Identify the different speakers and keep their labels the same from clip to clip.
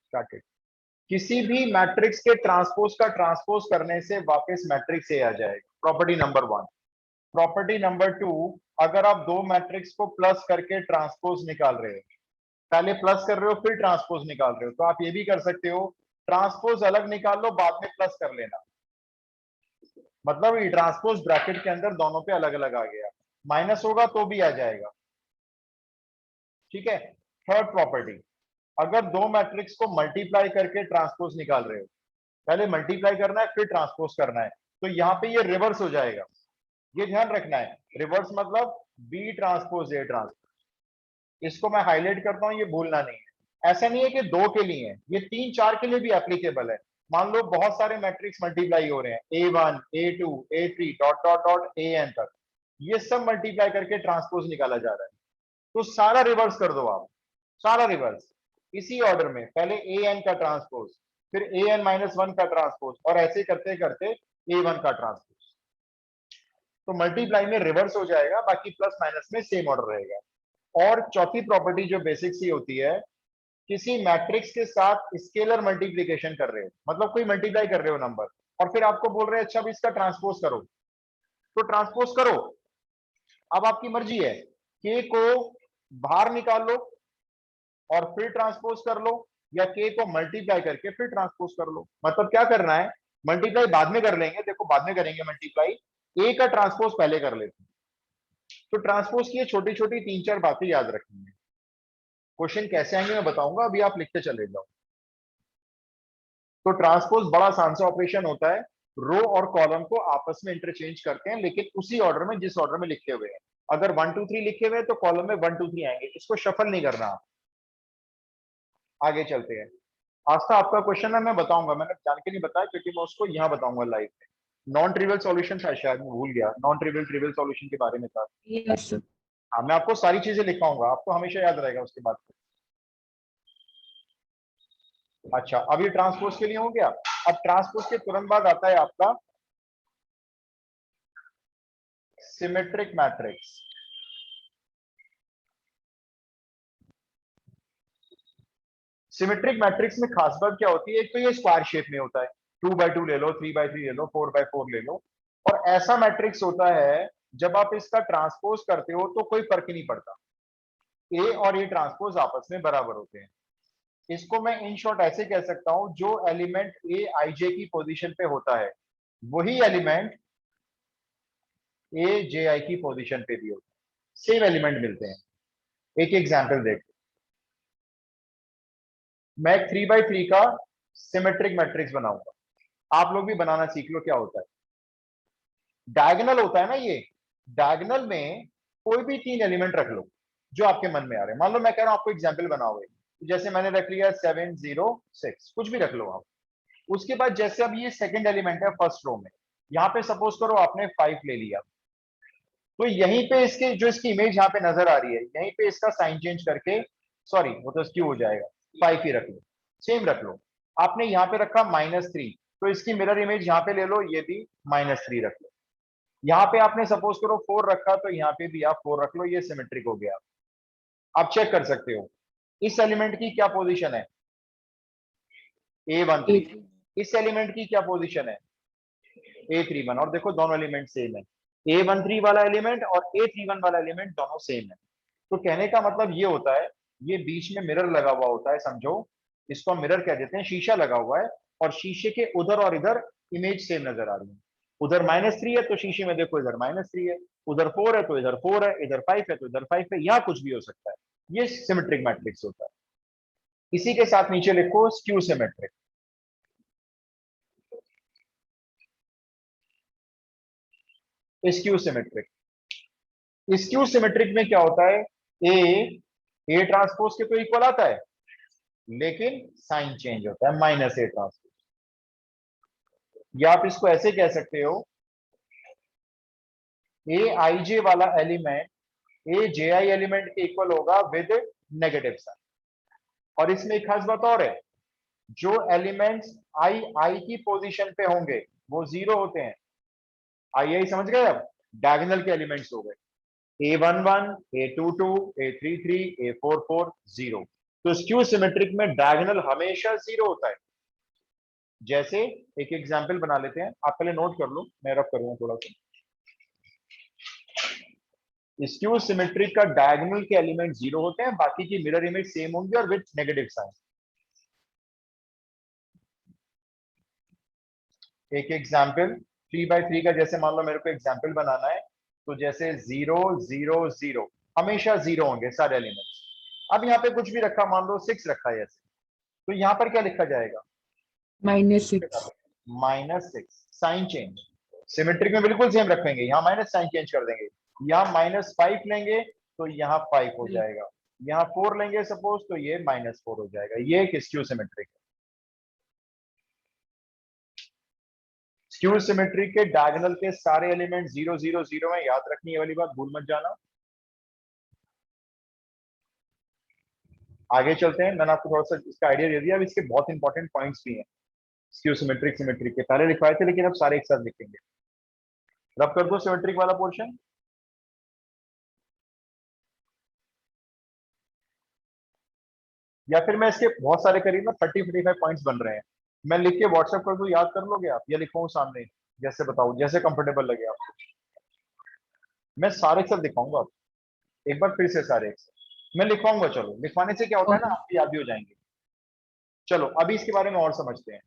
Speaker 1: Started. किसी भी matrix के ट्रांसपोज का ट्रांसपोज करने से वापस मैट्रिक्स ए आ जाएगा, प्रॉपर्टी नंबर 1। प्रॉपर्टी नंबर 2, अगर आप दो मैट्रिक्स को प्लस करके ट्रांसपोज निकाल रहे हो, पहले प्लस कर रहे हो फिर ट्रांसपोज निकाल रहे हो, तो आप ये भी कर सकते हो, ट्रांसपोज अलग निकाल लो बाद में प्लस कर लेना, मतलब ये ट्रांसपोज ब्रैकेट के अंदर दोनों पे अलग अलग आ गया, माइनस होगा तो भी आ जाएगा। ठीक है। थर्ड प्रॉपर्टी, अगर दो मैट्रिक्स को मल्टीप्लाई करके ट्रांसपोज निकाल रहे हो, पहले मल्टीप्लाई करना है फिर ट्रांसपोज करना है, तो यहां पे ये रिवर्स हो जाएगा, ये ध्यान रखना है। रिवर्स मतलब बी ट्रांसपोज ए ट्रांसपोज, इसको मैं हाईलाइट करता हूं, ये भूलना नहीं है। ऐसा नहीं है कि दो के लिए है, ये 3 4 के लिए भी एप्लीकेबल है। मान लो बहुत सारे मैट्रिक्स मल्टीप्लाई हो रहे हैं, A1 A2 A3 dot dot dot AN तक, ये सब मल्टीप्लाई करके ट्रांसपोज निकाला जा रहा है, तो सारा रिवर्स कर दो आप, सारा रिवर्स इसी ऑर्डर में, पहले AN का ट्रांसपोज, फिर AN-1 का ट्रांसपोज, और ऐसे करते करते A1 का ट्रांसपोज, तो मल्टीप्लाई में रिवर्स हो जाएगा, बाकी प्लस माइनस में सेम ऑर्डर रहेगा। और चौथी प्रॉपर्टी जो बेसिक सी होती है, किसी मैट्रिक्स के साथ स्केलर मल्टीप्लीकेशन कर रहे हो, मतलब कोई मल्टीप्लाई कर रहे हो नंबर, और फिर आपको बोल रहे हैं अच्छा अब इसका ट्रांसपोज करो, तो ट्रांसपोज करो, अब आपकी मर्जी है, के को बाहर निकाल लो और फिर ट्रांसपोज कर लो, या के को मल्टीप्लाई करके फिर ट्रांसपोज कर लो। मतलब क्या करना है, मल्टीप्लाई बाद में कर लेंगे, देखो बाद में करेंगे मल्टीप्लाई, ए का ट्रांसपोज पहले कर लेते हैं। तो ट्रांसपोज की छोटी छोटी 3 4 बातें याद रखनी है, क्वेश्चन कैसे आएंगे मैं बताऊंगा, अभी आप लिखते चले जाओ। तो ट्रांसपोज बड़ा आसान सा ऑपरेशन होता है, रो और कॉलम को आपस में इंटरचेंज करते हैं, लेकिन उसी ऑर्डर में जिस ऑर्डर में लिखे हुए हैं। अगर 1 2 3 लिखे हुए हैं तो कॉलम में 1 2 3 आएंगे, इसको शफल नहीं करना। आगे चलते हैं। आस्था आपका क्वेश्चन है, मैं बताऊंगा, मैंने जान के नहीं बताया क्योंकि मैं उसको यहाँ बताऊंगा लाइव में। नॉन ट्रिवियल सॉल्यूशन था, शायद मैं भूल गया, नॉन ट्रिवियल ट्रिवियल सॉल्यूशन के बारे में था।
Speaker 2: Yes sir.
Speaker 1: हाँ, मैं आपको सारी चीजें लिखाऊंगा, आपको हमेशा याद रहेगा उसके बाद। अच्छा, अब ये ट्रांसपोज के लिए हो गया। अब ट्रांसपोज के तुरंत बाद आता है आपका सिमेट्रिक मैट्रिक्स। सिमेट्रिक मैट्रिक्स में खास बात क्या होती है, एक तो ये स्क्वायर शेप में होता है, 2 by 2 ले लो, 3 by 3 ले लो, 4 by 4 ले लो, और ऐसा मैट्रिक्स होता है जब आप इसका ट्रांसपोज करते हो तो कोई फर्क ही नहीं पड़ता, ए और ए ट्रांसपोज आपस में बराबर होते हैं। इसको मैं इन शॉर्ट ऐसे कह सकता हूं, जो एलिमेंट ए आई जे की पोजीशन पे होता है वही एलिमेंट ए जे आई की पोजीशन पे भी होता है, सेम एलिमेंट मिलते हैं। एक एग्जांपल देख, मैं 3 by 3 का सिमेट्रिक मैट्रिक्स बनाऊंगा, आप लोग भी बनाना सीख लो क्या होता है। डायगोनल होता है ना, ये डायगोनल में कोई भी 3 एलिमेंट रख लो जो आपके मन में आ रहे हैं। मान लो मैं कह रहा हूं आपको एग्जांपल बनाओगे, जैसे मैंने रख लिया 7 0 6, कुछ भी रख लो आप। उसके बाद जैसे अब ये सेकंड एलिमेंट है फर्स्ट रो में, यहाँ पे सपोज करो आपने 5 ले लिया, तो यहीं पे इसके जो इसकी इमेज यहाँ पे नजर आ रही है, यहीं पे इसका साइन चेंज करके, सॉरी वो तो स्क्यू हो जाएगा, 5 ही रख लो, सेम रख लो। आपने यहाँ पे रखा -3, तो इसकी मिरर इमेज यहाँ पे ले लो, ये भी -3 रख लो। यहाँ पे आपने सपोज करो 4 रखा, तो यहाँ पे भी आप 4 रख लो, ये सिमेट्रिक हो गया। आप चेक कर सकते हो इस एलिमेंट की क्या पोजीशन है, A13, इस एलिमेंट की क्या पोजीशन है, A31, और देखो दोनों एलिमेंट सेम है, A13 वाला एलिमेंट और A31 वाला एलिमेंट दोनों सेम है। तो कहने का मतलब ये होता है, ये बीच में मिरर लगा हुआ होता है, समझो इसको हम मिरर कह देते हैं, शीशा लगा हुआ है, और शीशे के उधर और इधर इमेज सेम नजर आ रही है। उधर -3 है तो शीशे में देखो इधर -3 है, उधर 4 है तो इधर 4 है, इधर 5 है तो इधर 5 है, यहाँ कुछ भी हो सकता है। ये सिमेट्रिक मैट्रिक्स होता है। इसी के साथ नीचे लिखो skew symmetric. Skew symmetric, skew symmetric में क्या होता है, ए ट्रांसपोज के तो इक्वल आता है, लेकिन साइन चेंज होता है, -A ट्रांसपोज। या आप इसको ऐसे कह सकते हो, ए आई जे वाला एलिमेंट ए जे आई एलिमेंट के इक्वल होगा विद नेगेटिव साइन। और इसमें एक खास बात और है, जो एलिमेंट्स आई आई की पोजीशन पे होंगे वो 0 होते हैं। आई आई समझ गए, अब डायगोनल के एलिमेंट्स हो गए A11 A22 A33 A44 0, तो स्क्यू सिमेट्रिक में डायगोनल हमेशा 0 होता है। जैसे एक एग्जांपल बना लेते हैं, आप पहले नोट कर लो, मैं रफ करूंगा थोड़ा सा। स्क्यू सिमेट्रिक का डायगोनल के एलिमेंट 0 होते हैं, बाकी की मिरर इमेज सेम होंगी और विद नेगेटिव साइन। एक एग्जांपल 3x3 का, जैसे मान लो मेरे को एग्जांपल बनाना है, तो जैसे 0 0 0 हमेशा 0 होंगे सारे एलिमेंट्स। अब यहाँ पे कुछ भी रखा, मान लो 6 रखा है ऐसे, तो यहाँ पर क्या लिखा जाएगा?
Speaker 2: -6।
Speaker 1: -6 साइन चेंज। सिमेट्रिक में बिल्कुल सेम रखेंगे, यहाँ माइनस साइन चेंज कर देंगे। यहाँ -5 लेंगे तो यहाँ 5 हो जाएगा, यहाँ 4 लेंगे सपोज तो ये -4 हो जाएगा। ये एक स्क्यू सिमेट्रिक है। स्क्यू सिमेट्री के डायगोनल के सारे एलिमेंट 0 0 0 है, याद रखनी है वाली बात, भूल मत जाना। आगे चलते हैं, मैंने आपको थोड़ा सा इसका आइडिया दे दिया। अब इसके बहुत इंपॉर्टेंट पॉइंट्स भी हैं स्क्यू सिमेट्रिक सिमेट्रिक के, पहले लिखवाए थे लेकिन अब सारे एक साथ लिखेंगे। रब कर दो सिमेट्रिक वाला पोर्शन। या फिर मैं इसके बहुत सारे करीब ना 30-45 पॉइंट्स बन रहे हैं, मैं लिख के व्हाट्सएप कर दूं, याद कर लोगे आप, या लिखवाऊं सामने? जैसे बताओ, जैसे कंफर्टेबल लगे आपको। मैं सारे एक साथ दिखाऊंगा आपको, एक बार फिर से सारे एक साथ मैं लिखवाऊंगा। चलो, लिखवाने से क्या होता है ना, आपकी याद भी हो जाएंगे। चलो अभी इसके बारे में और समझते हैं।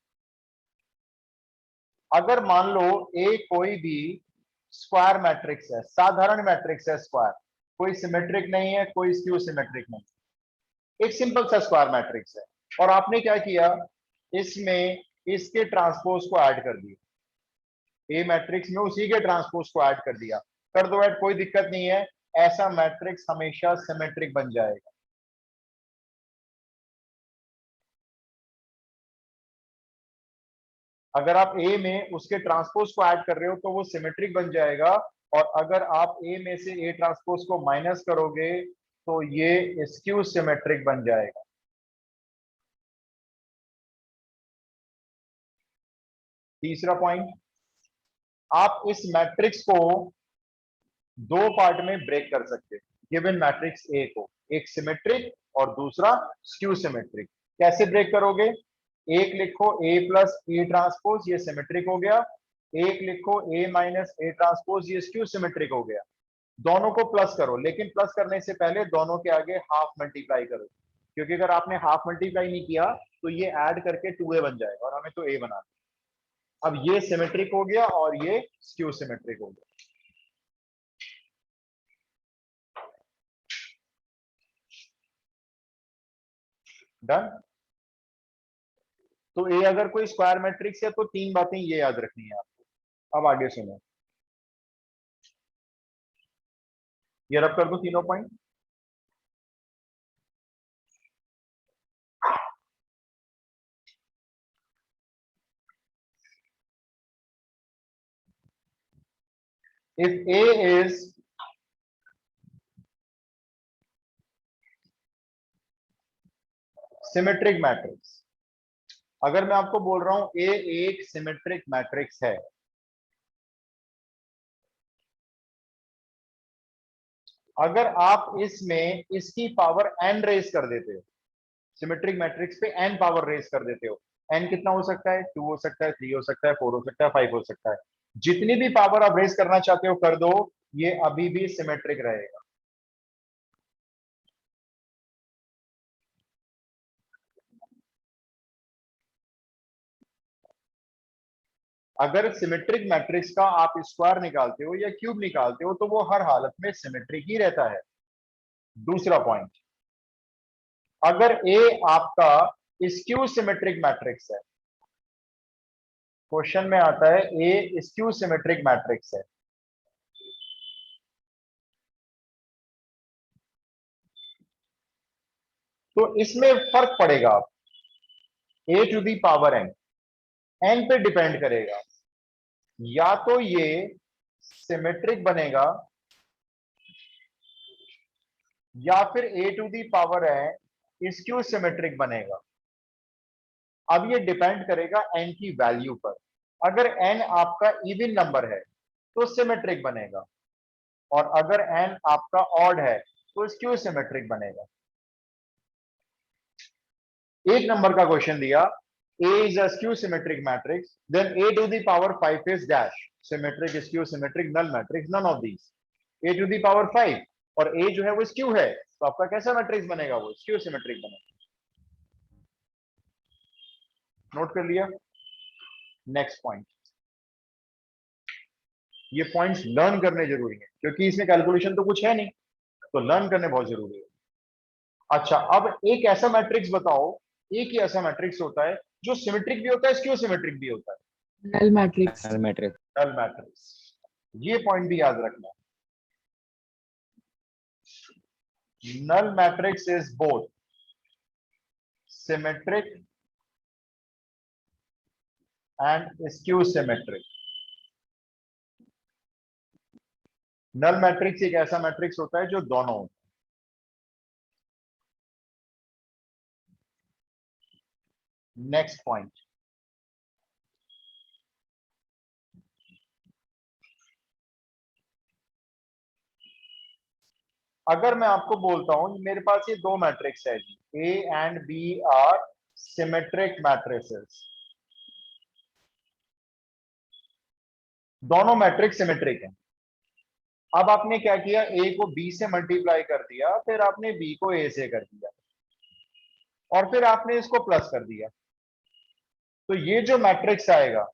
Speaker 1: अगर मान लो ए कोई भी स्क्वायर मैट्रिक्स है, साधारण मैट्रिक्स है स्क्वायर, कोई सिमेट्रिक नहीं है, कोई स्क्यू सिमेट्रिक नहीं, एक सिंपल सा स्क्वायर मैट्रिक्स है, और आपने क्या किया, इसमें इसके ट्रांसपोज को ऐड कर दिया। ए मैट्रिक्स में उसी के ट्रांसपोज को ऐड कर दिया, कर दो ऐड, कोई दिक्कत नहीं है। ऐसा मैट्रिक्स हमेशा सिमेट्रिक बन जाएगा। अगर आप ए में उसके ट्रांसपोज को ऐड कर रहे हो तो वो सिमेट्रिक बन जाएगा, और अगर आप ए में से ए ट्रांसपोज को माइनस करोगे तो ये स्क्यू सिमेट्रिक बन जाएगा। तीसरा पॉइंट, आप इस मैट्रिक्स को दो पार्ट में ब्रेक कर सकते हैं, गिवन मैट्रिक्स ए को, एक सिमेट्रिक और दूसरा स्क्यू सिमेट्रिक। कैसे ब्रेक करोगे? एक लिखो ए प्लस ए ट्रांसपोज, ये सिमेट्रिक हो गया। एक लिखो ए माइनस ए ट्रांसपोज, ये स्क्यू सिमेट्रिक हो गया। दोनों को प्लस करो, लेकिन प्लस करने से पहले दोनों के आगे हाफ मल्टीप्लाई करो, क्योंकि अगर आपने हाफ मल्टीप्लाई नहीं किया तो ये ऐड करके 2a बन जाएगा, और हमें तो a बनाना। अब ये सिमेट्रिक हो गया और ये स्क्यू सिमेट्रिक हो गया। डन। तो ए अगर कोई स्क्वायर मैट्रिक्स है तो तीन बातें ये याद रखनी है आपको। अब आगे सुनो, ये रब कर दो तीनों point. if a is symmetric matrix, अगर मैं आपको बोल रहा हूं ए एक सिमेट्रिक मैट्रिक्स है, अगर आप इसमें इसकी पावर n रेज कर देते हो, सिमेट्रिक मैट्रिक्स पे n पावर रेज कर देते हो, n कितना हो सकता है? 2 हो सकता है, 3 हो सकता है, 4 हो सकता है, 5 हो सकता है। जितनी भी पावर आप रेज करना चाहते हो कर दो, ये अभी भी सिमेट्रिक रहेगा। अगर सिमेट्रिक मैट्रिक्स का आप स्क्वायर निकालते हो या क्यूब निकालते हो तो वो हर हालत में सिमेट्रिक ही रहता है। दूसरा पॉइंट, अगर ए आपका स्क्यू सिमेट्रिक मैट्रिक्स है, क्वेश्चन में आता है ए स्क्यू सिमेट्रिक मैट्रिक्स है, तो इसमें फर्क पड़ेगा। ए टू दी पावर एन पे डिपेंड करेगा, या तो ये सिमेट्रिक बनेगा या फिर ए टू दी पावर है स्क्यू सिमेट्रिक बनेगा। अब ये डिपेंड करेगा एन की वैल्यू पर। अगर एन आपका इवन नंबर है तो सिमेट्रिक बनेगा, और अगर एन आपका ऑड है तो स्क्यू सिमेट्रिक बनेगा। एक नंबर का क्वेश्चन दिया, A is a skew symmetric matrix, then A to the power 5 is dash, symmetric, skew symmetric, null matrix, none of these. A to the power 5 और A जो है वो skew है, तो आपका कैसा मैट्रिक्स बनेगा? वो skew symmetric बनेगा। नोट कर लिया? नेक्स्ट पॉइंट, ये पॉइंट्स लर्न करने जरूरी है क्योंकि इसमें कैलकुलेशन तो कुछ है नहीं, तो लर्न करने बहुत जरूरी है। अच्छा, अब एक ऐसा मैट्रिक्स बताओ, एक ही ऐसा मैट्रिक्स होता है जो सिमेट्रिक भी होता है, स्क्यू सिमेट्रिक भी होता है।
Speaker 2: Null matrix.
Speaker 3: Null matrix.
Speaker 1: Null matrix, ये पॉइंट भी याद रखना। Null matrix is both symmetric and skew symmetric. Null matrix एक ऐसा मैट्रिक्स होता है जो दोनों होता है। नेक्स्ट पॉइंट, अगर मैं आपको बोलता हूं मेरे पास ये दो मैट्रिक्स है जी, A and B are symmetric matrices, दोनों मैट्रिक्स सिमेट्रिक हैं। अब आपने क्या किया, ए को बी से मल्टीप्लाई कर दिया, फिर आपने बी को ए से कर दिया, और फिर आपने इसको प्लस कर दिया, तो ये जो मैट्रिक्स आएगा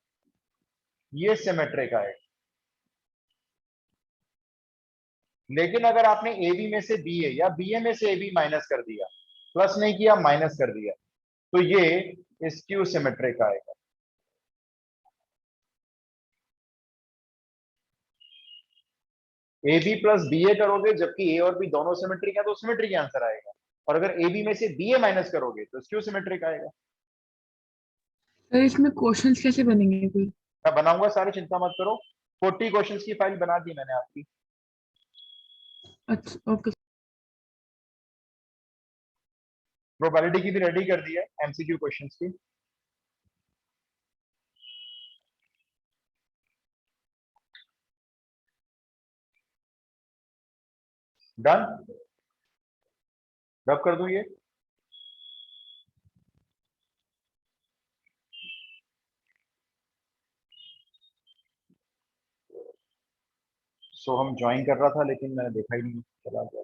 Speaker 1: ये सिमेट्रिक आएगा। लेकिन अगर आपने ए बी में से बी ए या बी ए में से ए बी माइनस कर दिया, प्लस नहीं किया माइनस कर दिया, तो ये स्क्यू सिमेट्रिक आएगा। ए बी प्लस बी ए करोगे जबकि ए और बी दोनों सिमेट्रिक है तो सिमेट्रिक आंसर आएगा, और अगर ए बी में से बी ए माइनस करोगे तो स्क्यू सिमेट्रिक आएगा।
Speaker 2: सर इसमें क्वेश्चंस कैसे बनेंगे कोई?
Speaker 1: मैं बनाऊंगा सारी, चिंता मत करो। 40 क्वेश्चंस की फाइल बना दी मैंने आपकी।
Speaker 2: अच्छा ओके।
Speaker 1: प्रोबेबिलिटी की भी रेडी कर दी है, एमसीक्यू क्वेश्चंस की। डन, रब कर दूं ये। सो हम ज्वाइन कर रहा था लेकिन मैंने देखा ही नहीं, चला गया।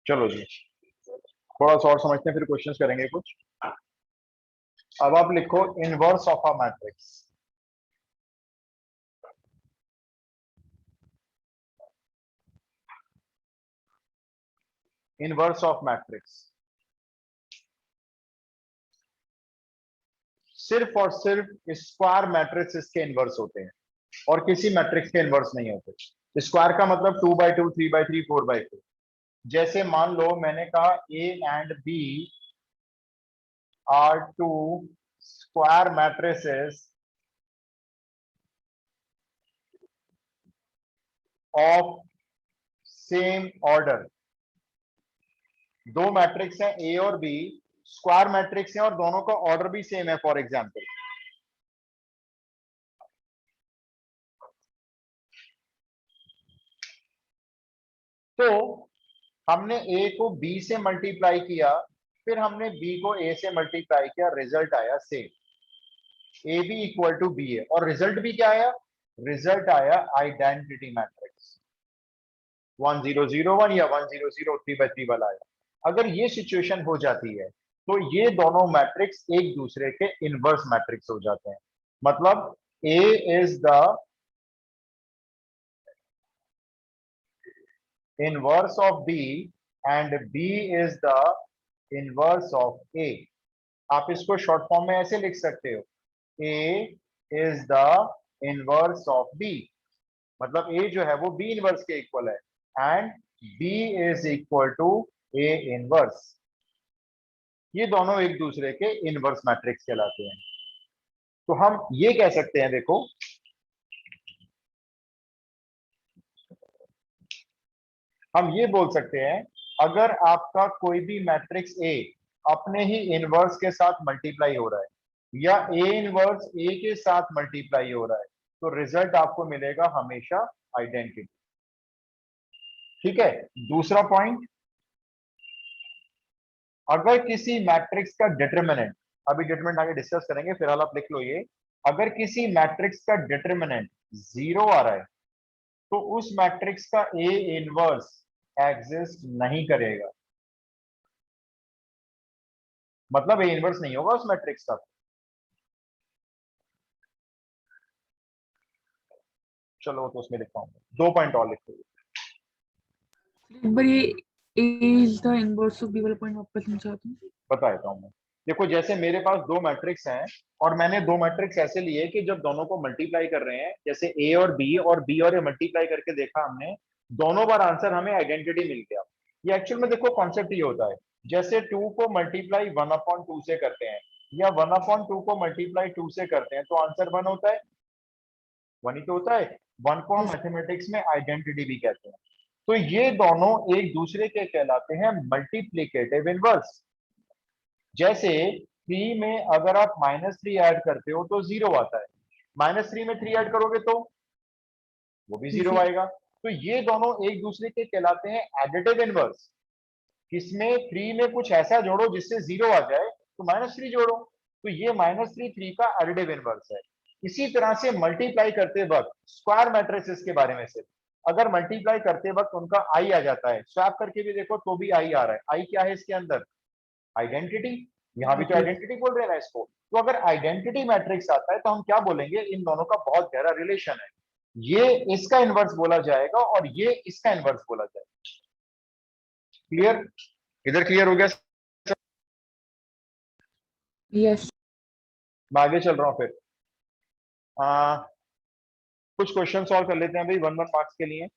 Speaker 1: चलो जी, थोड़ा सा और समझते हैं फिर क्वेश्चंस करेंगे कुछ। अब आप लिखो inverse of a matrix. Inverse of matrix सिर्फ और सिर्फ स्क्वायर मैट्रिक्स के इनवर्स होते हैं और किसी मैट्रिक्स के इनवर्स नहीं होते। स्क्वायर का मतलब 2/2, 3/3, 4/4। जैसे मान लो मैंने कहा A and B are two square matrices of same order. दो मैट्रिक्स हैं ए और बी, स्क्वायर मैट्रिक्स हैं और दोनों का ऑर्डर भी सेम है। फॉर एग्जांपल तो हमने ए को बी से मल्टीप्लाई किया, फिर हमने बी को ए से मल्टीप्लाई किया, रिजल्ट आया same, A B equal to B A. और रिजल्ट भी क्या आया? रिजल्ट आया आइडेंटिटी मैट्रिक्स 1001 या 1003/3 वाला आया। अगर ये सिचुएशन हो जाती है तो ये दोनों मैट्रिक्स एक दूसरे के इनवर्स मैट्रिक्स हो जाते हैं। मतलब A is the inverse of B and B is the inverse of A. आप इसको शॉर्ट फॉर्म में ऐसे लिख सकते हो, A is the inverse of B. मतलब ए जो है वो बी इनवर्स के इक्वल है, and B is equal to A inverse. ये दोनों एक दूसरे के इनवर्स मैट्रिक्स कहलाते हैं। तो हम ये कह सकते हैं, देखो हम ये बोल सकते हैं, अगर आपका कोई भी मैट्रिक्स ए अपने ही इनवर्स के साथ मल्टीप्लाई हो रहा है या ए इनवर्स ए के साथ मल्टीप्लाई हो रहा है, तो रिजल्ट आपको मिलेगा हमेशा आइडेंटिटी। ठीक है। दूसरा पॉइंट, अगर किसी मैट्रिक्स का डिटरमिनेंट, अभी डिटरमिनेंट आगे डिस्कस करेंगे, फिलहाल आप लिख लो ये, अगर किसी मैट्रिक्स का डिटरमिनेंट 0 आ रहा है तो उस मैट्रिक्स का ए इनवर्स एग्जिस्ट नहीं करेगा, मतलब ए इनवर्स नहीं होगा उस मैट्रिक्स का। चलो तो उसमें लिखता हूं, 2 पॉइंट और लिख लो।
Speaker 2: एक बार ये A is the inverse of B वाला पॉइंट वापस समझा चाहता हूँ।
Speaker 1: बता देता हूं मैं। देखो जैसे मेरे पास 2 मैट्रिक्स हैं और मैंने 2 मैट्रिक्स ऐसे लिए कि जब दोनों को मल्टीप्लाई कर रहे हैं, जैसे ए और बी और ए मल्टीप्लाई करके देखा हमने, दोनों बार आंसर हमें आइडेंटिटी मिल गया। ये एक्चुअल में देखो कॉन्सेप्ट ये होता है, जैसे 2 को मल्टीप्लाई 1/2 से करते हैं या 1/2 को मल्टीप्लाई 2 से करते हैं, तो आंसर 1 होता है, 1 ही तो होता है। 1 को हम
Speaker 2: Yes.
Speaker 1: मैथमेटिक्स में आइडेंटिटी भी कहते हैं। तो ये दोनों एक दूसरे के कहलाते हैं मल्टीप्लीकेटिव इनवर्स। जैसे 3 में अगर आप -3 ऐड करते हो तो 0 आता है, -3 में 3 ऐड करोगे तो वो भी 0
Speaker 2: Easy.
Speaker 1: आएगा। तो ये दोनों एक दूसरे के कहलाते हैं एडिटिव इनवर्स। किसमें 3 में कुछ ऐसा जोड़ो जिससे 0 आ जाए, तो -3 जोड़ो, तो ये -3 3 का एडिटिव इनवर्स है। इसी तरह से मल्टीप्लाई करते वक्त स्क्वायर मैट्रिसेस के बारे में, सिर्फ अगर मल्टीप्लाई करते वक्त उनका आई आ जाता है, स्वैप करके भी देखो तो भी आई आ रहा है, आई क्या है इसके अंदर, आइडेंटिटी। यहां भी तो
Speaker 2: Matrix.
Speaker 1: आइडेंटिटी बोल रहे हैं ना इसको। तो अगर आइडेंटिटी मैट्रिक्स आता है तो हम क्या बोलेंगे, इन दोनों का बहुत गहरा रिलेशन है, ये इसका इनवर्स बोला जाएगा और ये इसका इनवर्स बोला जाएगा। क्लियर? इधर क्लियर हो गया?
Speaker 2: Yes.
Speaker 1: मैं आगे चल रहा हूं फिर। आ, कुछ क्वेश्चन सॉल्व कर लेते हैं भाई, 1 मार्क्स के लिए।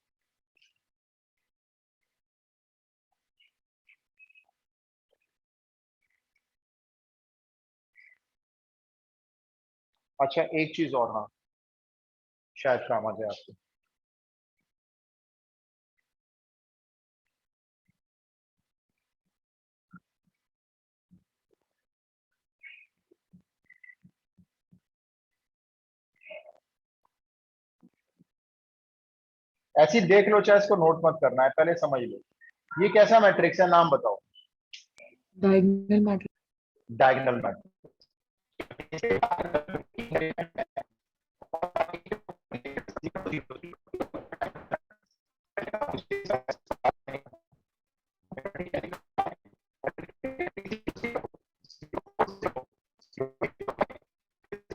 Speaker 1: अच्छा एक चीज और, हाँ शायद काम आ जाए आपको। ऐसी देख लो, चाहे इसको नोट मत करना है, पहले समझ लो ये कैसा मैट्रिक्स है, नाम बताओ।
Speaker 2: Diagonal matrix.
Speaker 1: Diagonal matrix.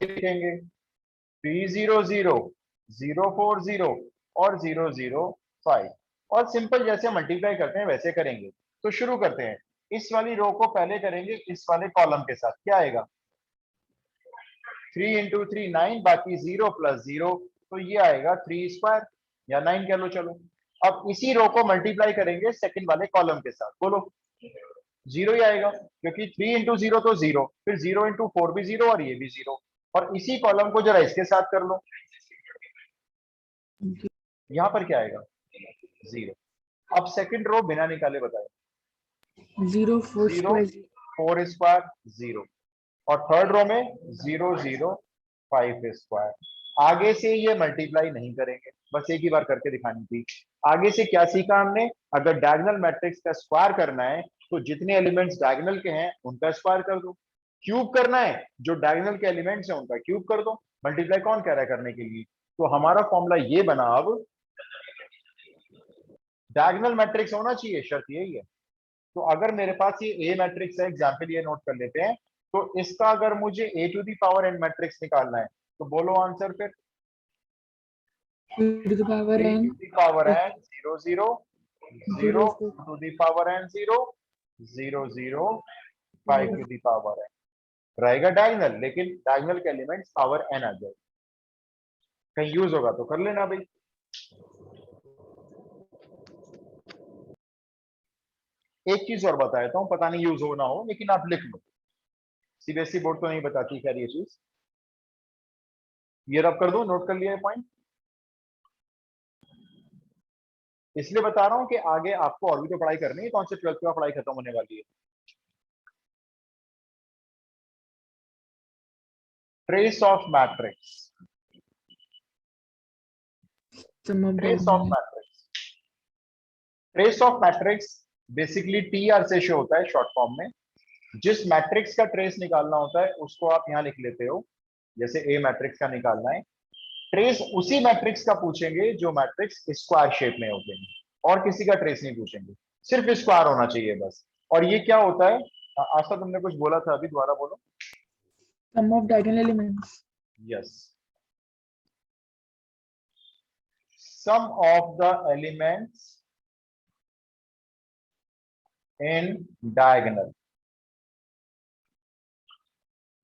Speaker 1: लिखेंगे 300 040 और 005, और सिंपल जैसे मल्टीप्लाई करते हैं वैसे करेंगे। तो शुरू करते हैं, इस वाली रो को पहले करेंगे इस वाले कॉलम के साथ, क्या आएगा 3 × 3 9, बाकी 0 + 0, तो ये आएगा 3 स्क्वायर या 9 कह लो। चलो अब इसी रो को मल्टीप्लाई करेंगे सेकंड वाले कॉलम के साथ, बोलो 0 ही आएगा, क्योंकि 3 × 0 तो 0, फिर 0 × 4 भी 0 और ये भी 0, और इसी कॉलम को जरा इसके साथ कर लो, यहां पर क्या आएगा 0। अब सेकंड रो बिना निकाले बताए,
Speaker 2: 0 4
Speaker 1: 0
Speaker 2: square.
Speaker 1: 4 स्क्वायर 0, और थर्ड रो में 0 0 5 स्क्वायर। आगे से ये मल्टीप्लाई नहीं करेंगे, बस एक ही बार करके दिखानी थी। आगे से क्या सीखा हमने, अगर डायगोनल मैट्रिक्स का स्क्वायर करना है तो जितने एलिमेंट्स डायगोनल के हैं उनका स्क्वायर कर दो, क्यूब करना है जो डायगोनल के एलिमेंट्स हैं उनका क्यूब कर दो। मल्टीप्लाई कौन कह रहा है करने के लिए, तो हमारा फॉर्मूला ये बना, अब डायगोनल मैट्रिक्स होना चाहिए, शर्त यही है। तो अगर मेरे पास ये ए मैट्रिक्स है, एग्जाम्पल ये नोट कर लेते हैं, तो इसका अगर मुझे a⁴n मैट्रिक्स निकालना है तो बोलो आंसर फिर,
Speaker 2: To the power n.
Speaker 1: a⁴n 0 0 0
Speaker 2: 0 4.
Speaker 1: to the power n 0 0 0 5 to the power n रहेगा डायगोनल, लेकिन डायगोनल के एलिमेंट्स पावर n आ जाए। कहीं यूज होगा तो कर लेना भाई। एक चीज और बता देता हूं, पता नहीं यूज हो ना हो, लेकिन आप लिख लो। सीबीएसई बोर्ड तो नहीं बताती खैर ये चीज। ये रब कर दो, नोट कर लिया ये पॉइंट। इसलिए बता रहा हूं कि आगे आपको और भी तो पढ़ाई करनी है, कौन से 12th की पढ़ाई खत्म होने वाली है। Trace of matrix,
Speaker 2: Sum of
Speaker 1: trace of
Speaker 2: diagonal.
Speaker 1: Matrix, trace of matrix basically TR से शो होता है शॉर्ट फॉर्म में। जिस मैट्रिक्स का ट्रेस निकालना होता है उसको आप यहां लिख लेते हो, जैसे ए मैट्रिक्स का निकालना है, ट्रेस उसी मैट्रिक्स का पूछेंगे जो मैट्रिक्स स्क्वायर शेप में होते हैं, और किसी का ट्रेस नहीं पूछेंगे, सिर्फ स्क्वायर होना चाहिए बस। और ये क्या होता है, आशा तुमने कुछ बोला था अभी, दोबारा बोलो।
Speaker 2: Sum of diagonal elements.
Speaker 1: Yes, sum of the elements in diagonal.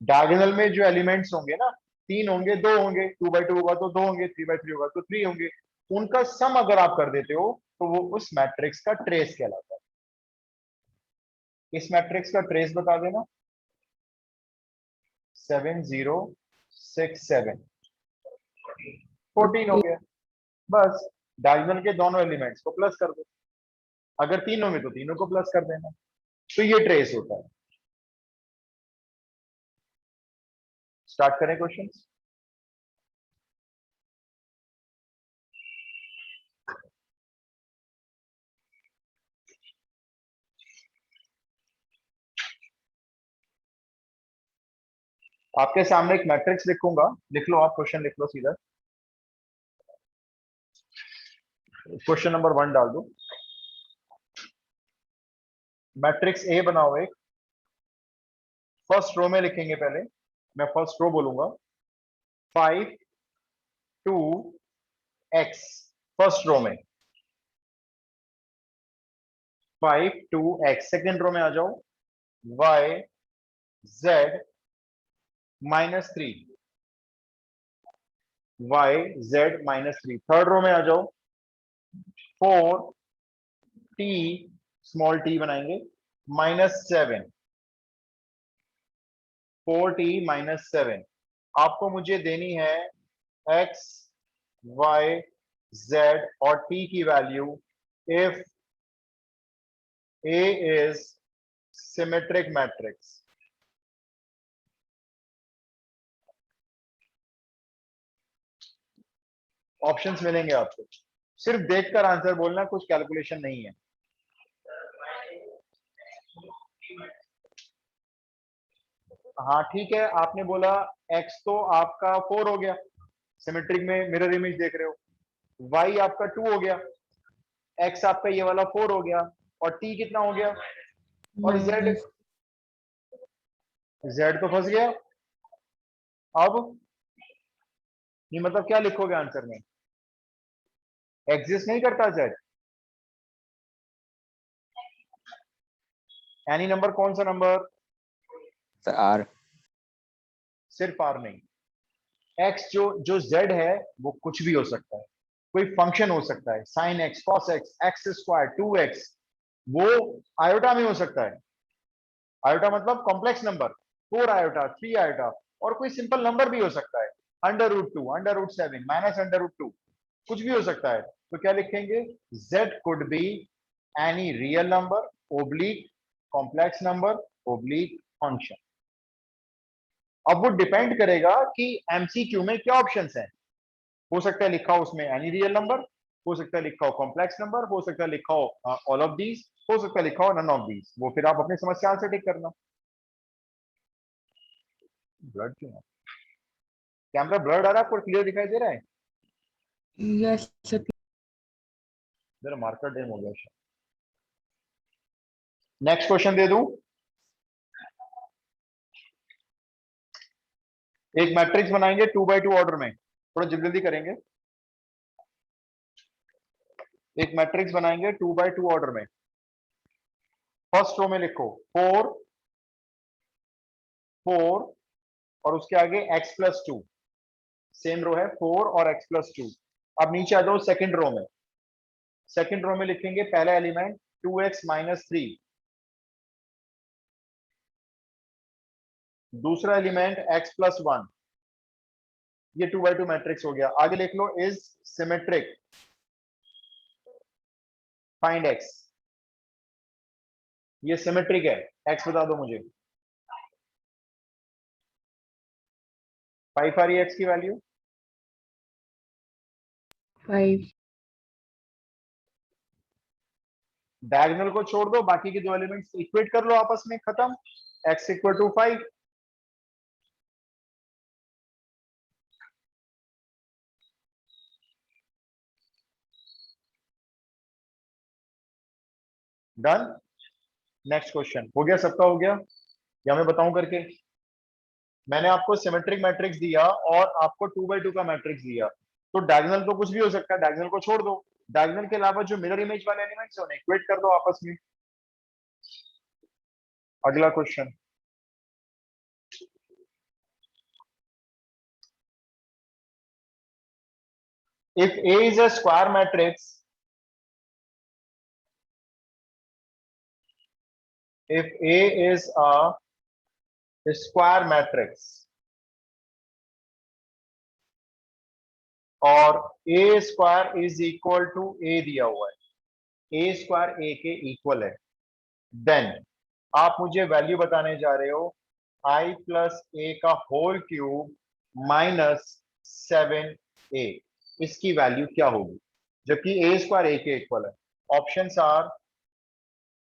Speaker 1: Diagonal में जो एलिमेंट्स होंगे ना, 3 होंगे, 2 होंगे, 2/2 होगा तो 2 होंगे, 3/3 होगा तो 3 होंगे, उनका सम अगर आप कर देते हो तो वो उस मैट्रिक्स का ट्रेस कहलाता है। इस मैट्रिक्स का ट्रेस बता देना, 7 0 6 7 14 हो गया। बस डायगोनल के दोनों एलिमेंट्स को प्लस कर दो, अगर 3 होंगे तो तीनों को प्लस कर देना, तो ये ट्रेस होता है। स्टार्ट करें क्वेश्चंस। आपके सामने एक मैट्रिक्स लिखूंगा, लिख लो आप, क्वेश्चन लिख लो सीधा। क्वेश्चन नंबर 1 डाल दो। मैट्रिक्स ए बनाओ एक, फर्स्ट रो में लिखेंगे पहले, मैं फर्स्ट रो बोलूंगा, 5 2 x, फर्स्ट रो में 5 2 x। सेकेंड रो में आ जाओ, y z -3, y z -3। Third row में आ जाओ, 4 t, स्मॉल t बनाएंगे, -7, 4t -7। आपको मुझे देनी है x y z और t की value if a is symmetric matrix। Options मिलेंगे आपको, सिर्फ देखकर आंसर बोलना, कुछ कैलकुलेशन नहीं है। हाँ ठीक है, आपने बोला x तो आपका 4 हो गया, सिमेट्रिक में मिरर इमेज देख रहे हो, y आपका 2 हो गया, x आपका ये वाला 4 हो गया, और t कितना हो गया, और z,
Speaker 2: Minus.
Speaker 1: z तो फंस गया। अब ये मतलब क्या लिखोगे आंसर में, एग्जिस्ट नहीं करता z। एनी नंबर, कौन सा नंबर,
Speaker 3: सर आर।
Speaker 1: सिर्फ r नहीं, x जो z है वो कुछ भी हो सकता है, कोई फंक्शन हो सकता है, sine x, cos x, X square, 2x, वो आयोटा में हो सकता है। आयोटा मतलब कॉम्प्लेक्स नंबर, 4 आयोटा, 3 आयोटा, और कोई सिंपल नंबर भी हो सकता है, √2, √7, -√2, कुछ भी हो सकता है। तो क्या लिखेंगे, z could be any real number oblique complex number oblique function. अब वो डिपेंड करेगा कि एमसीक्यू में क्या ऑप्शंस हैं। हो सकता है लिखा हो उसमें एनी रियल नंबर, हो सकता है लिखा हो कॉम्प्लेक्स नंबर, हो सकता है लिखा हो ऑल ऑफ दीज, हो सकता है लिखा हो नन ऑफ दीज। वो फिर आप अपनी समस्या से टिक करना। ब्लड क्यों है, कैमरा ब्लड आ रहा है आपको, क्लियर दिखाई दे रहा है,
Speaker 2: Yes, sir.
Speaker 1: जरा मार्कर डेम हो गया। नेक्स्ट क्वेश्चन दे दूं, एक मैट्रिक्स बनाएंगे 2x2 ऑर्डर में, थोड़ा जल्दी जल्दी करेंगे। एक मैट्रिक्स बनाएंगे 2x2 ऑर्डर में, फर्स्ट रो में लिखो 4 4 और उसके आगे x+2, सेम रो है 4 और x+2। अब नीचे आ जाओ सेकंड रो में, सेकंड रो में लिखेंगे पहला एलिमेंट 2x - 3, दूसरा एलिमेंट x+1, ये 2 by 2 मैट्रिक्स हो गया। आगे लिख लो इज सिमेट्रिक, फाइंड x। ये सिमेट्रिक है, x बता दो मुझे। 5 आ रही है x की वैल्यू।
Speaker 2: 5।
Speaker 1: डायगोनल को छोड़ दो, बाकी के दो एलिमेंट्स इक्वेट कर लो आपस में, खत्म। x = 5। डन। नेक्स्ट क्वेश्चन हो गया, सबका हो गया या मैं बताऊं करके? मैंने आपको सिमेट्रिक मैट्रिक्स दिया और आपको 2 by 2 का मैट्रिक्स दिया, तो डायगोनल तो कुछ भी हो सकता है, डायगोनल को छोड़ दो। डायगोनल के अलावा जो मिरर इमेज वाले एलिमेंट्स हैं उन्हें इक्वेट कर दो आपस में। अगला question, if A is a square matrix, if A is a square matrix और A square is equal to A दिया हुआ है, A स्क्वायर A के इक्वल है, देन आप मुझे वैल्यू बताने जा रहे हो I+A का होल क्यूब -7A, इसकी वैल्यू क्या होगी, जबकि A स्क्वायर A के इक्वल है। ऑप्शंस आर,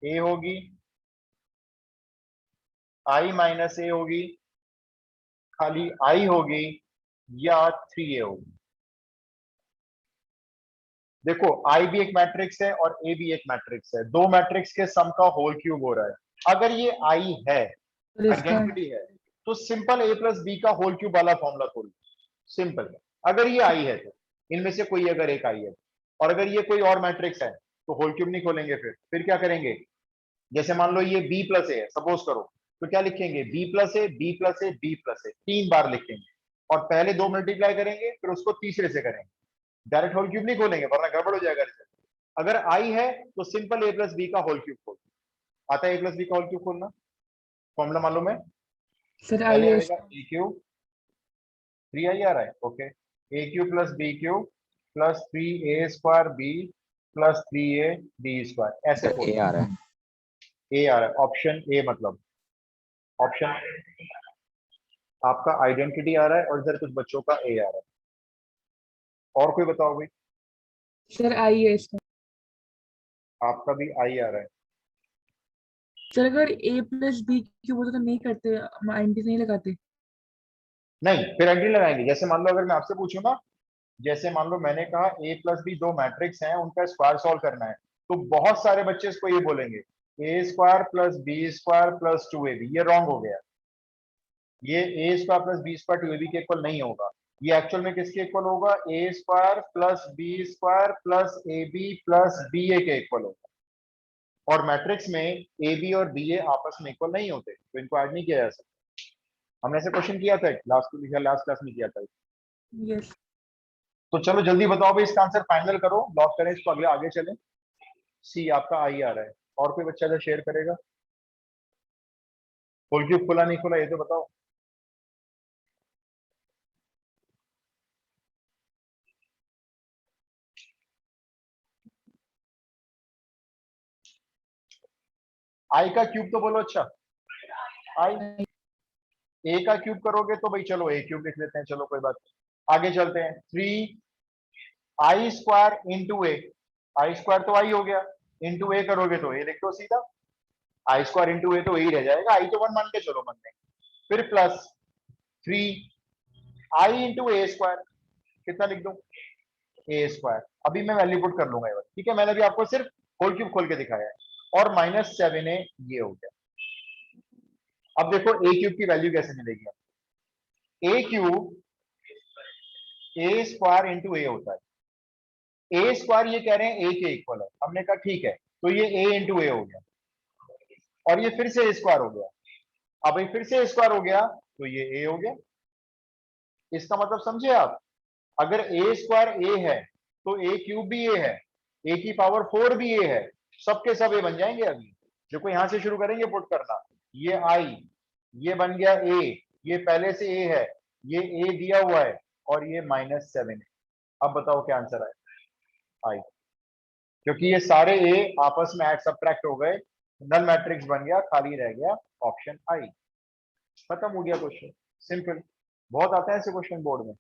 Speaker 1: A होगी, I-A होगी, खाली I होगी, या 3A होगी। देखो I भी एक मैट्रिक्स है और A भी एक मैट्रिक्स है, दो मैट्रिक्स के सम का होल क्यूब हो रहा है। अगर ये I है,
Speaker 2: सर इसका
Speaker 1: आइडेंटिटी है, तो सिंपल A+B का होल क्यूब वाला फॉर्मूला खोल, सिंपल। अगर ये I है तो इनमें से कोई अगर एक I है, और अगर ये कोई और मैट्रिक्स है तो होल क्यूब नहीं खोलेंगे, फिर क्या करेंगे? जैसे मान लो ये B+A है, सपोज करो, तो क्या लिखेंगे? B+A, B+A, B+A, 3 बार लिखेंगे, और पहले दो मल्टीप्लाई करेंगे, फिर उसको तीसरे से करेंगे। डायरेक्ट होल क्यूब नहीं खोलेंगे वरना गड़बड़ हो जाएगा रिजल्ट। अगर I है तो सिंपल A+B का होल क्यूब खोल। आता है A+B का होल क्यूब खोलना? फॉर्मूला मालूम है?
Speaker 2: सर
Speaker 1: पहले
Speaker 2: आई
Speaker 1: आएगा A³ 3I आ रहा है, okay, A³ + B³ + 3A² B + 3AB², ऐसे
Speaker 3: सर
Speaker 1: खोल।
Speaker 3: A आ रहा है।
Speaker 1: A आ रहा है, ऑप्शन A, मतलब ऑप्शन आपका आइडेंटिटी आ रहा है और इधर कुछ बच्चों का A आ रहा है। और कोई बताओ भाई?
Speaker 2: सर आई है इसका।
Speaker 1: आपका भी I आ रहा है।
Speaker 2: सर अगर A+B क्यूब होता तो नहीं करते, आइडेंटिटी नहीं लगाते।
Speaker 1: नहीं, फिर एंट्री लगाएंगे। जैसे मान लो अगर मैं आपसे पूछूं ना, जैसे मान लो मैंने कहा A+B दो मैट्रिक्स हैं, उनका स्क्वायर सॉल्व करना है, तो बहुत सारे बच्चे इसको ये बोलेंगे A² + B² + 2AB, ये रॉन्ग हो गया। ये A² + B² 2AB के इक्वल नहीं होगा, ये एक्चुअल में किसके इक्वल होगा? A² + B² + AB + BA के इक्वल होगा। और मैट्रिक्स में AB और BA आपस में इक्वल नहीं होते, तो इनको ऐड नहीं किया जा सकता। हमने ऐसे क्वेश्चन किया था लास्ट क्लास में किया था।
Speaker 2: यस।
Speaker 1: तो चलो जल्दी बताओ भाई, इसका आंसर फाइनल करो, लॉक करें इसको, अगले आगे चलें। सी आपका I आ रहा है। और कोई बच्चा जो शेयर करेगा? होल क्यूब खुला नहीं खुला ये तो बताओ। I का क्यूब तो बोलो। अच्छा, I A का क्यूब करोगे तो भाई चलो A³ लिख लेते हैं, चलो कोई बात नहीं। आगे चलते हैं। 3I² × A, I² तो I हो गया, इंटू A करोगे तो A लिख दो सीधा। I² × A तो A ही रह जाएगा, I तो 1 मान के चलो मन में। फिर प्लस 3I × A², कितना लिख दूं? A²। अभी मैं वैल्यू पुट कर लूंगा, ठीक है, मैंने भी आपको सिर्फ होल क्यूब खोल के दिखाया है। और -7A ये हो गया। अब देखो A³ की वैल्यू कैसे मिलेगी? A³ A² × A होता है। A² ये कह रहे हैं A के इक्वल है, हमने कहा ठीक है, तो ये A × A हो गया, और ये फिर से A² हो गया। अब ये फिर से A² हो गया तो ये A हो गया। इसका मतलब समझे आप? अगर A² A है तो A³ भी A है, A⁴ भी A है, सबके सब A बन जाएंगे। अभी देखो यहां से शुरू करेंगे पुट करना, ये I, ये बन गया ए, ये पहले से ए है, ये ए दिया हुआ है और ये -7 है। अब बताओ क्या आंसर आए? आई, क्योंकि ये सारे ए आपस में ऐड सबट्रैक्ट हो गए, नल मैट्रिक्स बन गया, खाली रह गया ऑप्शन आई। खत्म हो गया क्वेश्चन, सिंपल। बहुत आते हैं ऐसे क्वेश्चन बोर्ड में।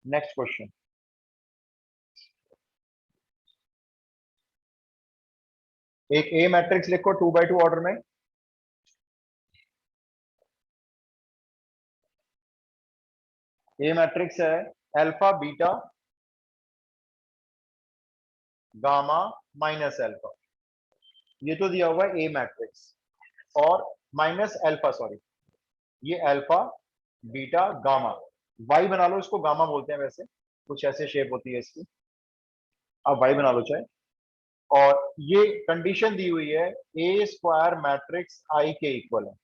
Speaker 1: नेक्स्ट क्वेश्चन, एक ए मैट्रिक्स लिखो 2x2 ऑर्डर में। ए मैट्रिक्स है alpha beta gamma minus alpha, ये तो दिया हुआ है ए मैट्रिक्स, और माइनस अल्फा, सॉरी, ये अल्फा बीटा गामा, वाई बना लो, इसको गामा बोलते हैं वैसे, कुछ ऐसे शेप होती है इसकी, अब वाई बना लो चाहे। और ये कंडीशन दी हुई है ए स्क्वायर मैट्रिक्स आई के इक्वल है।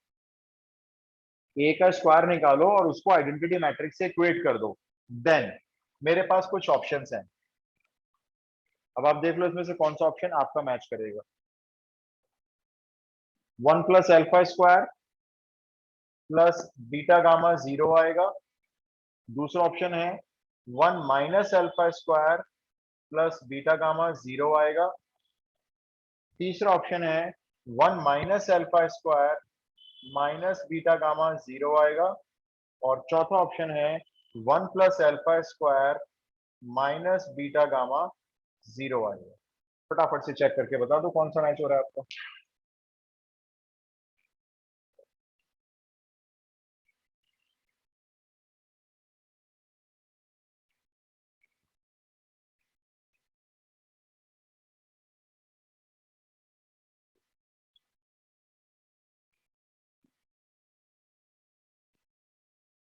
Speaker 1: ए का स्क्वायर निकालो और उसको आइडेंटिटी मैट्रिक्स से इक्वेट कर दो, देन मेरे पास कुछ ऑप्शंस हैं। अब आप देख लो इसमें से कौन सा ऑप्शन आपका मैच करेगा। 1 plus alpha square plus beta gamma 0 आएगा। दूसरा ऑप्शन है 1 minus alpha square plus beta gamma 0 आएगा। तीसरा ऑप्शन है 1 minus alpha square minus beta gamma 0 आएगा। और चौथा ऑप्शन है 1 plus alpha square minus beta gamma 0 आएगा। फटाफट से चेक करके बता दो कौन सा मैच हो रहा है आपका।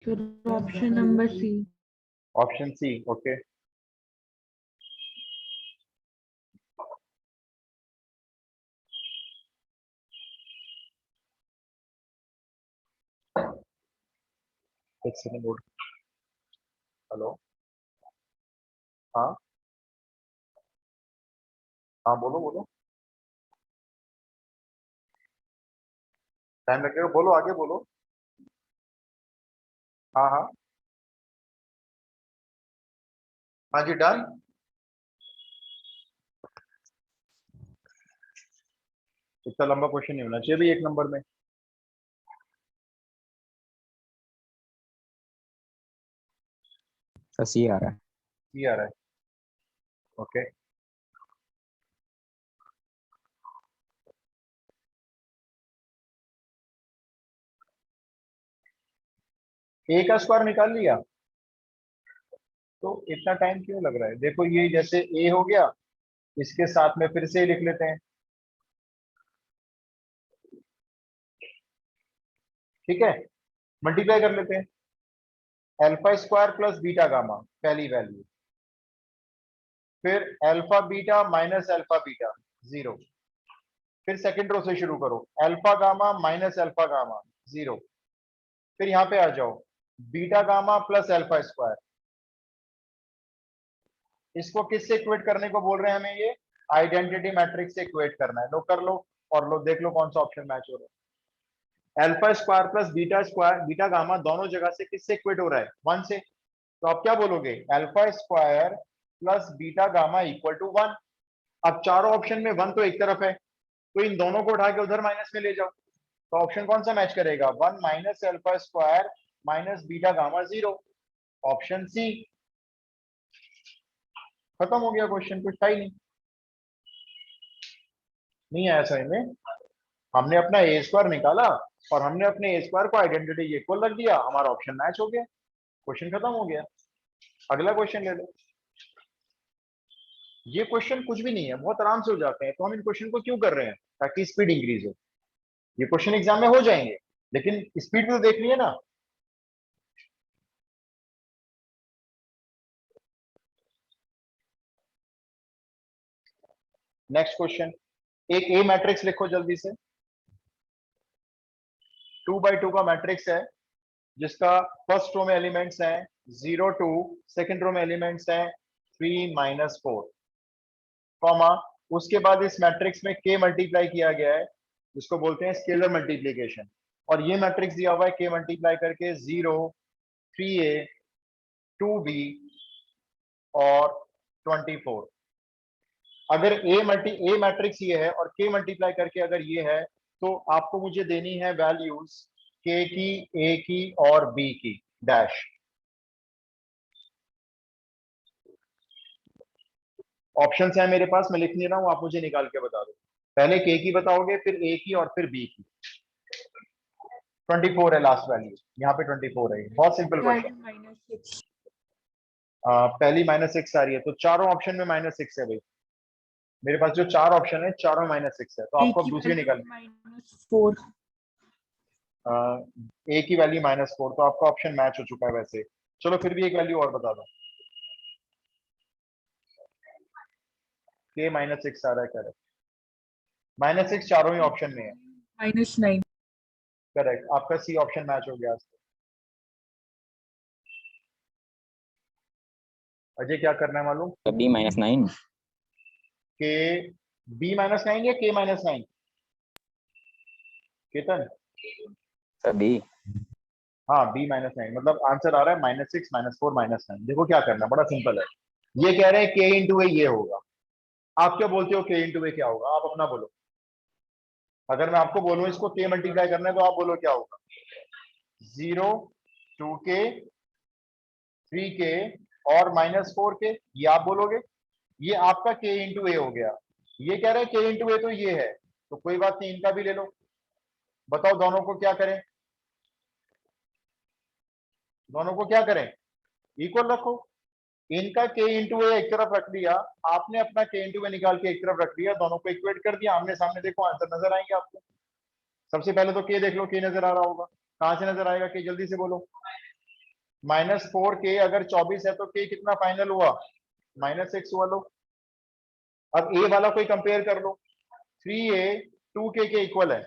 Speaker 2: So option number C.
Speaker 1: Option C, okay. एक सेकंड बोल, हेलो, हाँ हाँ, बोलो बोलो, टाइम लगेगा, बोलो आगे बोलो। हाँ हाँ हाँ जी, डन। इतना लंबा क्वेश्चन नहीं होना चाहिए भी एक नंबर में।
Speaker 3: सर सी आ रहा है।
Speaker 1: ये आ रहा है, ओके। ए का स्क्वायर निकाल लिया, तो इतना टाइम क्यों लग रहा है? देखो ये जैसे ए हो गया, इसके साथ में फिर से लिख लेते हैं, ठीक है, मल्टीप्लाई कर लेते हैं। Alpha square plus beta gamma पहली वैल्यू, फिर alpha beta minus alpha beta 0, फिर सेकंड रो से शुरू करो, alpha gamma minus alpha gamma 0, फिर यहां पे आ जाओ beta gamma plus alpha square. इसको किससे इक्वेट करने को बोल रहे हैं हमें? ये आइडेंटिटी मैट्रिक्स से इक्वेट करना है। लो कर लो और लो देख लो कौन सा ऑप्शन मैच हो रहा है। Alpha square plus beta square, beta gamma दोनों जगह से किससे इक्वेट हो रहा है? 1 से। तो आप क्या बोलोगे? Alpha square plus beta gamma equal to 1। अब चारों ऑप्शन में 1 तो एक तरफ है, तो इन दोनों को उठा के उधर माइनस में ले जाओ, तो ऑप्शन कौन सा मैच करेगा? 1 minus alpha square minus beta gamma 0, option C. खत्म हो गया क्वेश्चन, कुछ था ही नहीं आया समझ में। हमने अपना ए स्क्वायर निकाला और हमने अपने ए स्क्वायर को आइडेंटिटी इक्वल रख दिया, हमारा ऑप्शन मैच हो गया, क्वेश्चन खत्म हो गया। अगला क्वेश्चन ले लो। ये क्वेश्चन कुछ भी नहीं है, बहुत आराम से हो जाते हैं, तो हम इन क्वेश्चन को क्यों कर रहे हैं? ताकि स्पीड इंक्रीज हो। ये क्वेश्चन एग्जाम में हो जाएंगे, लेकिन स्पीड तो देखनी है ना। नेक्स्ट क्वेश्चन, एक ए मैट्रिक्स लिखो जल्दी से। 2x2 का मैट्रिक्स है, जिसका फर्स्ट रो में एलिमेंट्स हैं 0 2, सेकंड रो में एलिमेंट्स हैं 3 -4, कॉमा, उसके बाद इस मैट्रिक्स में k मल्टीप्लाई किया गया है, जिसको बोलते हैं स्केलर मल्टीप्लीकेशन। और ये मैट्रिक्स दिया हुआ है k मल्टीप्लाई करके 0, 3a, 2b और 24। अगर ए मैट्रिक्स ये है और k मल्टीप्लाई करके अगर ये है, तो आपको मुझे देनी है वैल्यूज k की, a की और b की डैश। ऑप्शंस है मेरे पास, मैं लिख नहीं रहा हूं, आप मुझे निकाल के बता दो। पहले k की बताओगे, फिर a की और फिर b की। 24 है लास्ट वैल्यू, यहाँ पे 24 है। बहुत सिंपल क्वेश्चन।
Speaker 2: -6
Speaker 1: पहली -6 आ रही है, तो चारों ऑप्शन में -6 है भाई। मेरे पास जो चार ऑप्शन है, चारों -6 है, तो आपको अब दूसरी निकाल।
Speaker 2: -4
Speaker 1: ए की वैल्यू -4, तो आपका ऑप्शन मैच हो चुका है वैसे। चलो फिर भी एक वैल्यू और बता दो। के -6 आ रहा है, करेक्ट। -6 चारों ही ऑप्शन में है,
Speaker 2: -9
Speaker 1: करेक्ट। आपका सी ऑप्शन मैच हो गया। अजय क्या करना है मालूम?
Speaker 3: B -9
Speaker 1: के B -9 या के -9? केतन?
Speaker 3: Sir B।
Speaker 1: हाँ, B -9 मतलब आंसर आ रहा है -6, -4, -9। देखो क्या करना है, बड़ा सिंपल है। ये कह रहे हैं k इंटू ए ये होगा। आप क्या बोलते हो k इंटू ए क्या होगा? आप अपना बोलो। अगर मैं आपको बोलूं इसको k मल्टीप्लाई करना है, तो आप बोलो क्या होगा? 0, 2k, 3k और -4k, ये आप बोलोगे। ये आपका k इंटू ए हो गया। ये कह रहे हैं k इंटू ए तो ये है, तो कोई बात नहीं, इनका भी ले लो। बताओ दोनों को क्या करें? दोनों को क्या करें? इक्वल रखो। इनका k इंटू ए एक तरफ रख दिया, आपने अपना k इंटू ए निकाल के एक तरफ रख दिया, दोनों को इक्वेट कर दिया, आमने सामने देखो आंसर नजर आएंगे आपको। सबसे पहले तो k देख लो, k नजर आ रहा होगा। कहां से नजर आएगा k? जल्दी से बोलो। -4k अगर 24 है तो k कितना फाइनल हुआ? -6 हुआ। लो अब a वाला कोई कंपेयर कर लो। 3a 2k के इक्वल है,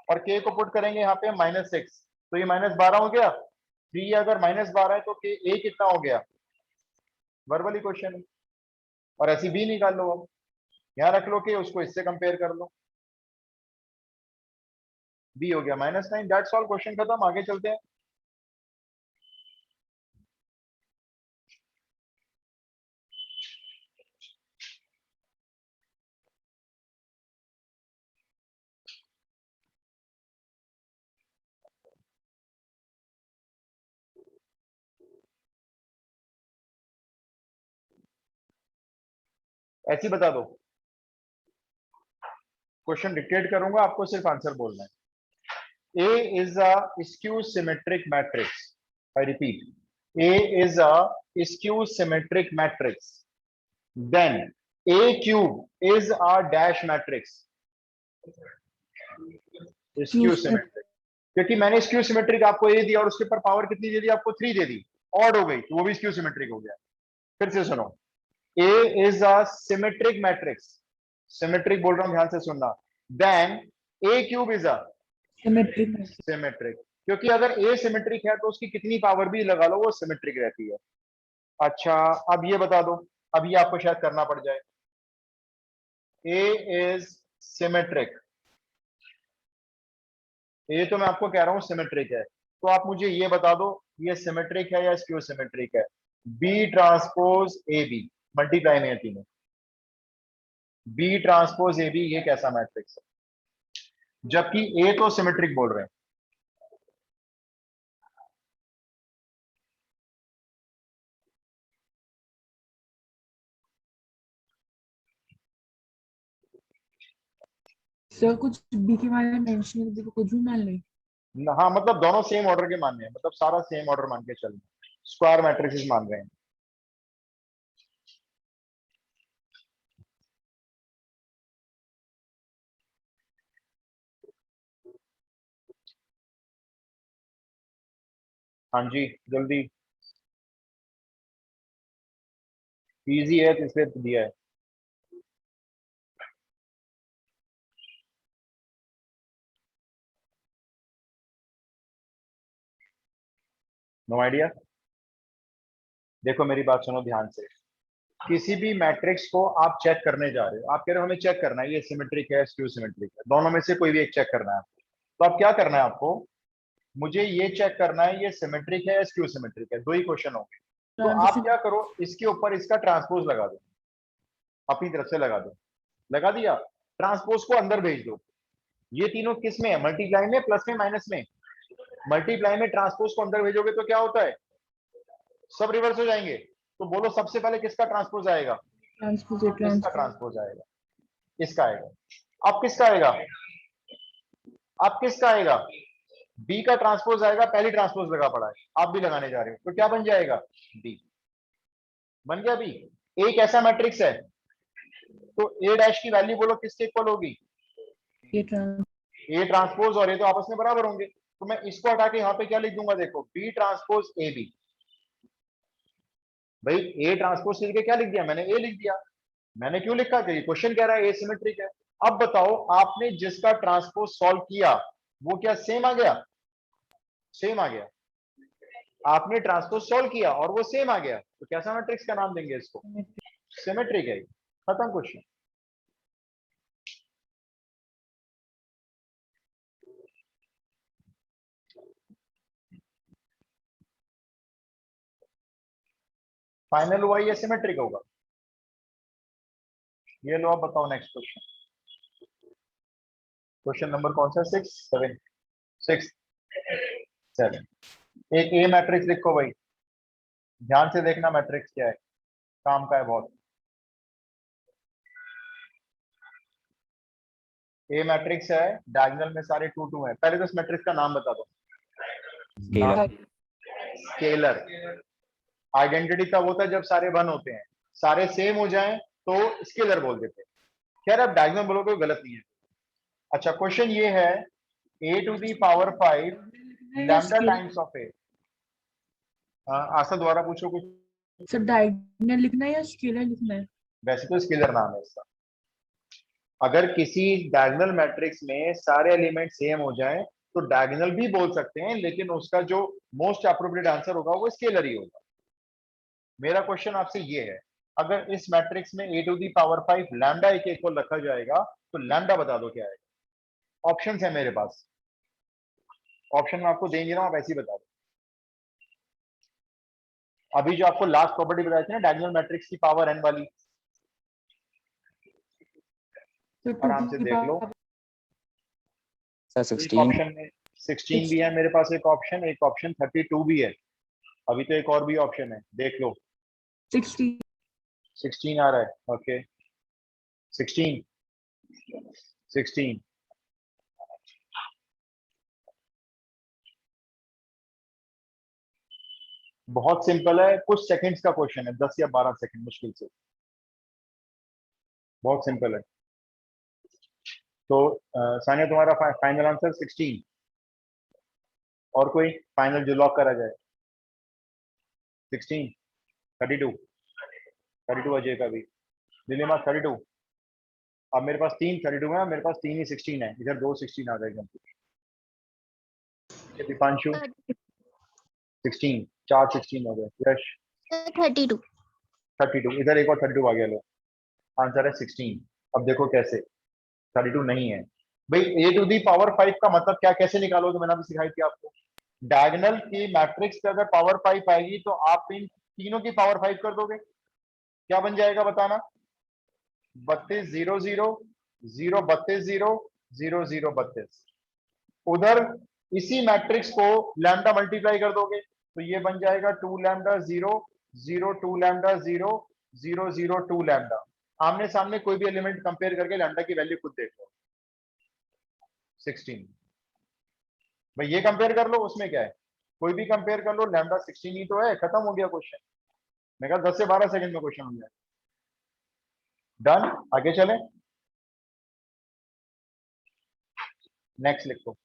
Speaker 1: और k को पुट करेंगे यहाँ पे -6, तो ये -12 हो गया। 3 अगर -12 है तो k a कितना हो गया? वर्बली क्वेश्चन है। और ऐसी b निकाल लो। अब यहाँ रख लो कि उसको इससे कंपेयर कर लो। b हो गया -9। दैट्स ऑल, क्वेश्चन खत्म। आगे चलते हैं। ऐसी बता दो। क्वेश्चन डिक्टेट करूंगा, आपको सिर्फ आंसर बोलना है। A is a skew symmetric matrix. I repeat, A is a skew symmetric matrix. Then A cube is a dash matrix. Skew symmetric. क्योंकि मैंने skew symmetric आपको A दिया और उसके ऊपर पावर कितनी दे दी? आपको 3 दे दी, ऑड हो गई, तो वो भी skew symmetric हो गया। फिर से सुनो, A is a symmetric matrix. Symmetric बोल रहा हूं, ध्यान से सुनना। Then A cube is a
Speaker 2: symmetric
Speaker 1: symmetric, क्योंकि अगर ए सिमेट्रिक है तो उसकी कितनी पावर भी लगा लो वो सिमेट्रिक रहती है। अच्छा, अब ये बता दो, अब ये आपको शायद करना पड़ जाए। ए इज सिमेट्रिक, ए तो मैं आपको कह रहा हूं सिमेट्रिक है, तो आप मुझे ये बता दो ये सिमेट्रिक है या स्क्यू सिमेट्रिक है? B transpose A B, multiply में है तीनों। बी ट्रांसपोज ए बी, ये कैसा मैट्रिक्स है? जबकि ए तो सिमेट्रिक बोल रहे हैं।
Speaker 2: सर कुछ बी के बारे में मेंशन कर देखो, कुछ भी मान ले।
Speaker 1: हाँ मतलब दोनों सेम ऑर्डर के मानने हैं, मतलब सारा सेम ऑर्डर मान के चल रहे हैं, स्क्वायर मैट्रिक्स मान रहे हैं। हाँ जी, जल्दी। इजी है तो इसलिए तो दिया है। No idea. देखो मेरी बात सुनो ध्यान से। किसी भी मैट्रिक्स को आप चेक करने जा रहे हो, आप कह रहे हो हमें चेक करना है ये सिमेट्रिक है स्क्यू सिमेट्रिक है, दोनों में से कोई भी एक चेक करना है। तो आप क्या करना है आपको, मुझे ये चेक करना है ये सिमेट्रिक है या स्क्यू सिमेट्रिक है, दो ही क्वेश्चन होंगे। तो आप
Speaker 2: ट्रांजिशन
Speaker 1: क्या करो, इसके ऊपर इसका ट्रांसपोज लगा दो, अपनी तरफ से लगा दो, लगा दिया, ट्रांसपोज को अंदर भेज दो। ये तीनों किस में है, मल्टीप्लाई में, प्लस में, माइनस में? मल्टीप्लाई में ट्रांसपोज को अंदर भेजोगे तो क्या होता है, सब रिवर्स हो जाएंगे। तो बोलो सबसे पहले किसका ट्रांसपोज आएगा,
Speaker 2: ट्रांसपोज
Speaker 1: इसका ट्रांसपोज आएगा, इसका आएगा। अब किसका आएगा, अब किसका आएगा, बी का ट्रांसपोज आएगा, पहली ट्रांसपोज लगा पड़ा है, आप भी लगाने जा रहे हो, तो क्या बन जाएगा, बी बन गया। बी एक ऐसा मैट्रिक्स है, तो ए डैश की वैल्यू बोलो किसके इक्वल होगी,
Speaker 2: ये
Speaker 1: ए ट्रांसपोज, और ये तो आपस में बराबर होंगे। तो मैं इसको हटा के यहाँ पे क्या लिख दूंगा, देखो बी ट्रांसपोज ए बी। भाई ए ट्रांसपोज लिख के क्या लिख दिया मैंने, ए लिख दिया। मैंने क्यों लिखा, कि क्वेश्चन कह रहा है ए सिमेट्रिक है। अब बताओ आपने जिसका ट्रांसपोज सॉल्व किया वो क्या सेम आ गया, सेम आ गया। आपने ट्रांसपोज सॉल्व किया और वो सेम आ गया, तो कैसा मैट्रिक्स का नाम देंगे इसको, सिमेट्रिक है। खत्म क्वेश्चन। फाइनल हुआ ये सिमेट्रिक होगा। ये लो, आप बताओ नेक्स्ट क्वेश्चन। क्वेश्चन नंबर कौन सा, 6 7 6 7। एक ए मैट्रिक्स लिखो भाई, ध्यान से देखना मैट्रिक्स क्या है, काम का है बहुत। ए मैट्रिक्स है, डायगोनल में सारे 2 2 हैं। पहले तो इस मैट्रिक्स का नाम बता दो।
Speaker 3: Scalar
Speaker 1: scalar. आइडेंटिटी तब होता है जब सारे 1 होते हैं, सारे सेम हो जाएं तो स्केलर बोल देते हैं। खैर अब डायगोनल बोलो कोई गलत नहीं है। अच्छा क्वेश्चन ये है, a to the power 5 lambda times of a. Asha द्वारा पूछो कुछ।
Speaker 2: सर डायगोनल लिखना है या स्केलर लिखना है?
Speaker 1: वैसे तो स्केलर नाम है इसका। अगर किसी डायगोनल मैट्रिक्स में सारे एलिमेंट सेम हो जाएं तो डायगोनल भी बोल सकते हैं, लेकिन उसका जो मोस्ट अप्रोप्रिएट आंसर होगा वो स्केलर ही होगा। मेरा क्वेश्चन आपसे ये है, अगर इस मैट्रिक्स में a to the power 5 lambda a के इक्वल रखा जाएगा तो लैम्डा बता दो क्या आएगा। ऑप्शंस है मेरे पास, ऑप्शन में आपको देंगे ना, आप ऐसे ही बता दो। अभी जो आपको लास्ट प्रॉपर्टी बताई थी ना डायगोनल मैट्रिक्स की पावर n वाली,
Speaker 2: तो
Speaker 1: आराम से देख लो।
Speaker 3: सर
Speaker 1: एक
Speaker 3: 16
Speaker 1: ऑप्शन में 16 भी है मेरे पास, एक ऑप्शन 32 भी है। अभी तो एक और भी ऑप्शन है, देख लो।
Speaker 2: 60
Speaker 1: 16 आ रहा है, ओके 16 16। बहुत सिंपल है, कुछ सेकंड्स का क्वेश्चन है, 10 या 12 सेकंड मुश्किल से, बहुत सिंपल है। तो सानिया तुम्हारा फाइनल आंसर 16, और कोई फाइनल जो लॉक करा जाए 16 32 अजय का भी, दिलीमा 32। अब मेरे पास 3 32 है, मेरे पास 3 ही 16 है, इधर 2 16 आ जाएगा। दीपांशु 16, 4 16 हो गए। यश
Speaker 4: 32
Speaker 1: 32, इधर एक और 32 आ गया। लो आंसर है 16। अब देखो कैसे, 32 नहीं है भाई। a टू दी पावर 5 का मतलब क्या, कैसे निकालोगे, मैंने अभी सिखाई थी आपको। डायगोनल की मैट्रिक्स पे अगर पावर 5 आएगी तो आप इन तीनों की पावर 5 कर दोगे, क्या बन जाएगा बताना, 32 0 0 0 32 0 0 0 32। उधर इसी मैट्रिक्स को लैम्डा मल्टीप्लाई कर दोगे तो ये बन जाएगा 2 लैम्डा 0 0 2 लैम्डा 0 0 0 2 लैम्डा। आमने सामने कोई भी एलिमेंट कंपेयर करके लैम्डा की वैल्यू खुद देख लो, 16। भाई ये कंपेयर कर लो, उसमें क्या है, कोई भी कंपेयर कर लो, लैम्डा 16 ही तो है, खत्म हो गया क्वेश्चन। मैं कहा 10 से 12 सेकंड में क्वेश्चन हो गया। डन, आगे चले, नेक्स्ट लिखो।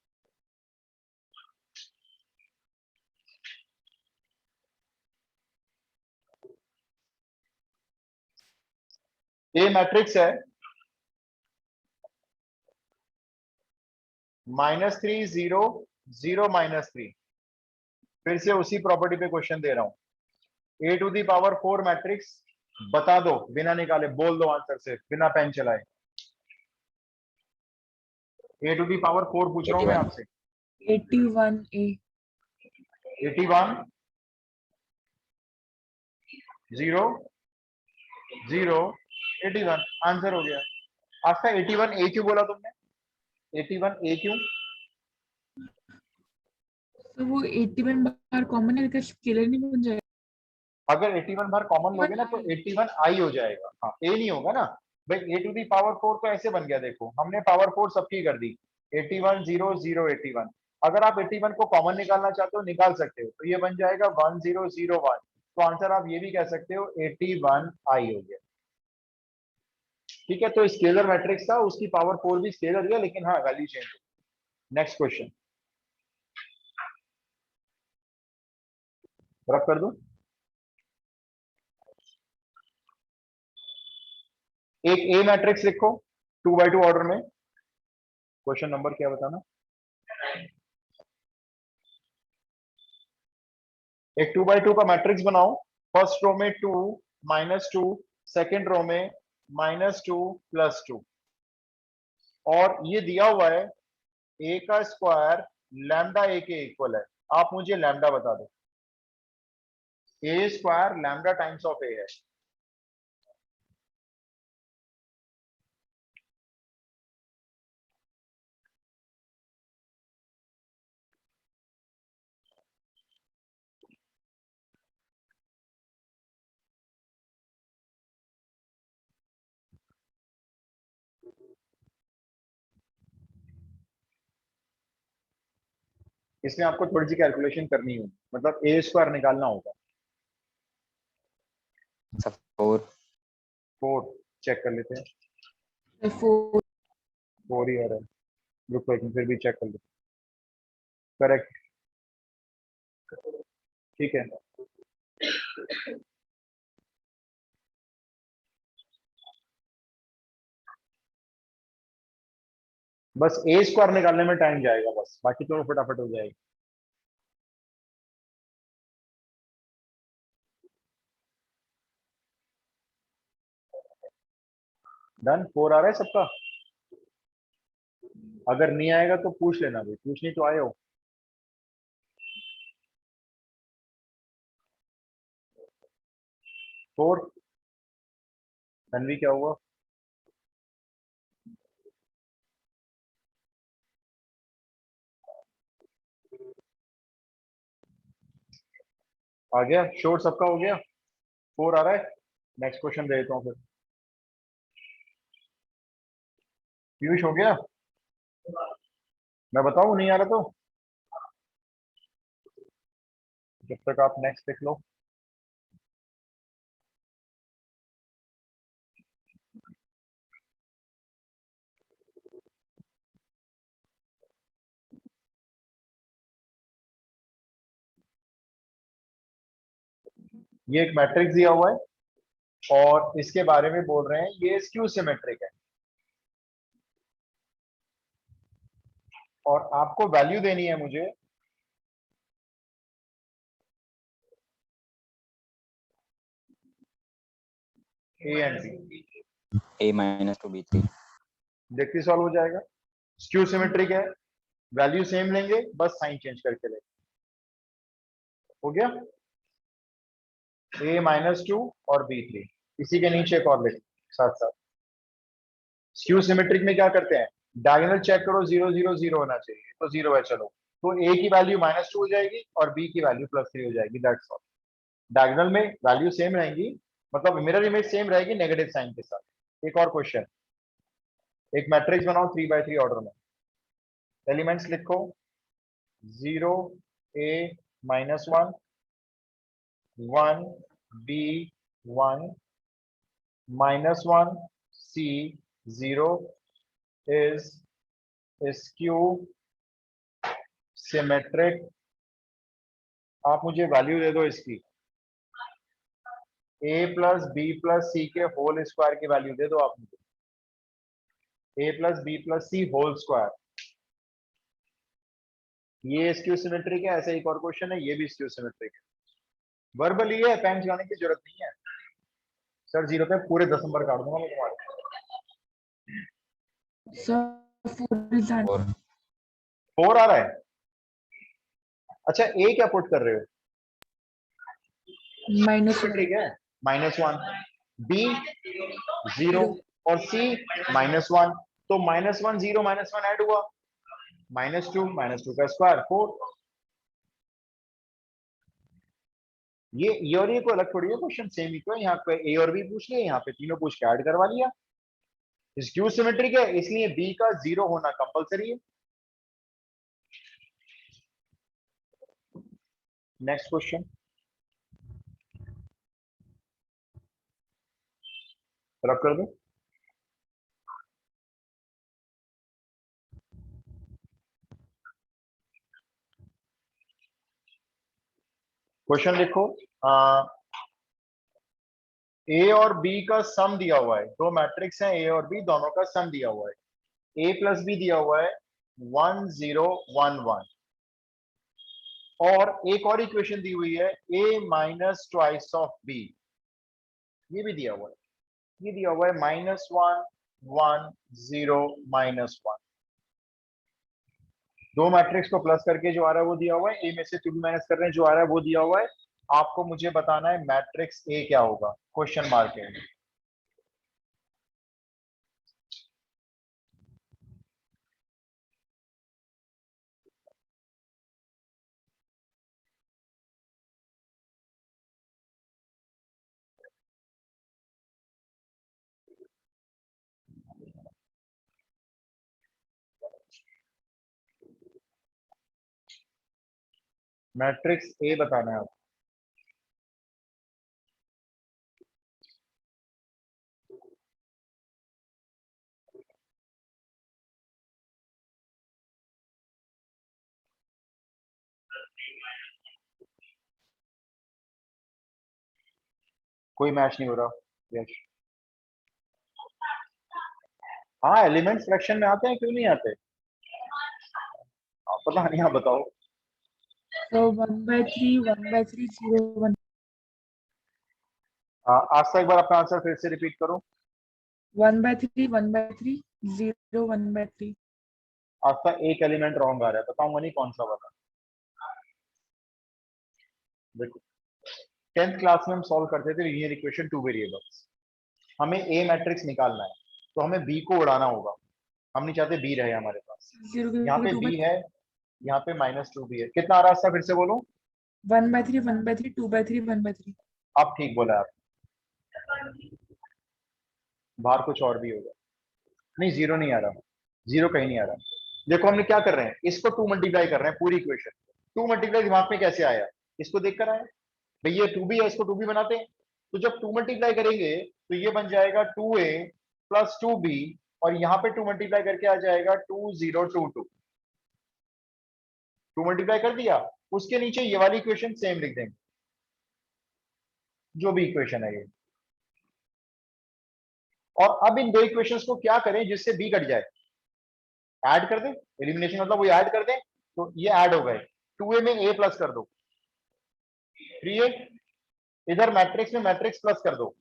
Speaker 1: ए मैट्रिक्स है -3 0 0 -3। फिर से उसी प्रॉपर्टी पे क्वेश्चन दे रहा हूं। a to the power 4 matrix, बता दो बिना निकाले, बोल दो आंसर से बिना पेन चलाए। a टू दी पावर 4 पूछ रहा हूं मैं आपसे।
Speaker 2: 81A
Speaker 1: 81 0 0 81 आंसर हो गया आपका। 81 ए क्यों बोला तुमने? 81 ए क्यों?
Speaker 2: तो वो 81 बार कॉमन है, स्केलर नहीं बन जाएगा?
Speaker 1: अगर 81 बार कॉमन लोगे ना तो 81 आई हो जाएगा। हाँ ए नहीं होगा ना भाई। ए टू दी पावर 4 तो ऐसे बन गया, देखो हमने पावर 4 सबकी कर दी। 81 0 0 81। अगर आप 81 को कॉमन निकालना चाहते हो निकाल सकते हो, तो ये बन जाएगा 1001। तो आंसर आप ये भी कह सकते हो 81 आई हो गया। ठीक है, तो स्केलर मैट्रिक्स था, उसकी पावर 4 भी स्केलर है, लेकिन हाँ वैल्यू चेंज हो। नेक्स्ट क्वेश्चन रख कर दूं। एक ए मैट्रिक्स लिखो 2x2 ऑर्डर में। क्वेश्चन नंबर क्या बताना? एक 2x2 का मैट्रिक्स बनाओ। फर्स्ट रो में 2 -2, सेकेंड रो में -2 +2, और ये दिया हुआ है ए का स्क्वायर लैम्डा ए के इक्वल है। आप मुझे लैम्डा बता दो। ए स्क्वायर लैम्डा टाइम्स ऑफ ए है। इसमें आपको थोड़ी सी कैलकुलेशन करनी होगी, मतलब ए स्क्वायर निकालना होगा।
Speaker 3: सर 4
Speaker 1: 4 चेक कर लेते हैं।
Speaker 2: 4।
Speaker 1: 4 ही आ रहा है, रुको एक मिनट, फिर भी चेक कर लेते हैं। करेक्ट, ठीक है। बस ए स्क्वायर निकालने में टाइम जाएगा, बस बाकी तो फटाफट हो जाएगी। डन। 4 आ रहा है सबका? अगर नहीं आएगा तो पूछ लेना भाई, पूछनी तो आए हो। फोर। तन्वी क्या हुआ? आ गया शोर सबका हो गया? 4 आ रहा है। नेक्स्ट क्वेश्चन दे देता हूँ फिर। पीयूष हो गया? मैं बताऊं नहीं आ रहा तो? जब तक आप नेक्स्ट लिख लो। ये एक मैट्रिक्स दिया हुआ है और इसके बारे में बोल रहे हैं ये स्क्यू सिमेट्रिक है, और आपको वैल्यू देनी है मुझे ए एंड बी।
Speaker 3: A -2 B3
Speaker 1: देखते सॉल्व हो जाएगा। स्क्यू सिमेट्रिक है, वैल्यू सेम लेंगे, बस साइन चेंज करके लेंगे। हो गया। a -2 और b3। इसी के नीचे एक और लिख साथ साथ। स्क्यू सिमेट्रिक में क्या करते हैं, डायगोनल चेक करो, 0 0 0 होना चाहिए, तो 0 है, चलो तो a की वैल्यू -2 हो जाएगी और b की वैल्यू +3 हो जाएगी, दैट्स ऑल। डायगोनल में वैल्यू सेम रहेंगी, मतलब मिरर इमेज सेम रहेगी नेगेटिव साइन के साथ। एक और क्वेश्चन, एक मैट्रिक्स बनाओ 3x3 ऑर्डर में। एलिमेंट्स लिखो 0 a -1 1 b 1 -1 c 0 is skew symmetric। आप मुझे वैल्यू दे दो इसकी, a plus B plus C के होल स्क्वायर की वैल्यू दे दो आप मुझे, a plus B plus C whole square. ये स्क्यू सिमेट्रिक है। ऐसे एक और क्वेश्चन है, ये भी स्क्यू सिमेट्रिक है। वर्बली है, पेन चलाने की जरूरत नहीं है। सर 0 पे पूरे 10 नंबर काट दूंगा मैं तुम्हारे।
Speaker 2: सर 4 is
Speaker 3: 4
Speaker 1: 4 आ रहा है? अच्छा ए क्या पुट कर रहे हो?
Speaker 2: -1
Speaker 1: ठीक है, -1, बी 0 और सी -1, तो -1 0 -1 ऐड हुआ, -2 का स्क्वायर 4। ये और ये कोई अलग थोड़ी है, क्वेश्चन सेम ही तो है। यहाँ पे ए और बी पूछ लिए, यहाँ पे तीनों पूछ के ऐड करवा लिया। स्क्यू सिमेट्रिक है, इसलिए बी का 0 होना कंपलसरी है। नेक्स्ट क्वेश्चन रब कर दो। क्वेश्चन लिखो, ए और बी का सम दिया हुआ है, दो मैट्रिक्स हैं ए और बी, दोनों का सम दिया हुआ है। ए प्लस बी दिया हुआ है 1 0 1 1, और एक और इक्वेशन दी हुई है ए माइनस ट्वाइस ऑफ बी, ये भी दिया हुआ है। ये दिया हुआ है -1 1 0 -1। दो मैट्रिक्स को प्लस करके जो आ रहा है वो दिया हुआ है, ए में से 2 माइनस कर रहे हैं जो आ रहा है वो दिया हुआ है। आपको मुझे बताना है मैट्रिक्स ए क्या होगा, क्वेश्चन मार्क है। मैट्रिक्स ए बताना है आपको। कोई मैच नहीं हो रहा, यश। हाँ, एलिमेंट्स फ्रैक्शन में आते हैं, क्यों नहीं आते? पता नहीं, आप बताओ।
Speaker 2: So 1/3 1/3 0 1
Speaker 1: आज तक एक बार अपना आंसर फिर से रिपीट करो।
Speaker 2: 1/3 1/3 0 1/3।
Speaker 1: आज तक एक एलिमेंट रॉन्ग आ रहा है, बताऊंगा नहीं कौन सा वाला। देखो, 10th क्लास में हम सॉल्व करते थे लीनियर इक्वेशन 2 वेरिएबल्स। हमें ए मैट्रिक्स निकालना है, तो हमें बी को उड़ाना होगा। हम नहीं चाहते बी रहे हमारे पास।
Speaker 2: 0 की
Speaker 1: यहाँ
Speaker 2: जगह
Speaker 1: पे
Speaker 2: 2
Speaker 1: बी है, यहाँ पे -2 भी है। कितना आ रहा है, फिर से बोलो।
Speaker 2: 1/3 1/3 2/3 1/3।
Speaker 1: आप ठीक बोला आप, बाहर कुछ और भी होगा। नहीं, 0 नहीं आ रहा, 0 कहीं नहीं आ रहा। देखो हमने क्या कर रहे हैं, इसको 2 मल्टीप्लाई कर रहे हैं पूरी इक्वेशन। 2 मल्टीप्लाई दिमाग में कैसे आया, इसको देखकर आया। भैया 2 भी है, इसको 2 भी बनाते हैं। तो जब 2 मल्टीप्लाई करेंगे तो ये बन जाएगा 2a प्लस 2b, और यहाँ पे 2 मल्टीप्लाई करके आ जाएगा 2 0 2 2। 2 मल्टीप्लाई कर दिया, उसके नीचे ये वाली इक्वेशन सेम लिख देंगे, जो भी इक्वेशन है ये। और अब इन दो इक्वेशंस को क्या करें जिससे बी कट जाए, ऐड कर दें। एलिमिनेशन मतलब वो ऐड कर दें, तो ये ऐड हो गए। 2a में a प्लस कर दो 3a, इधर मैट्रिक्स में मैट्रिक्स प्लस कर दो,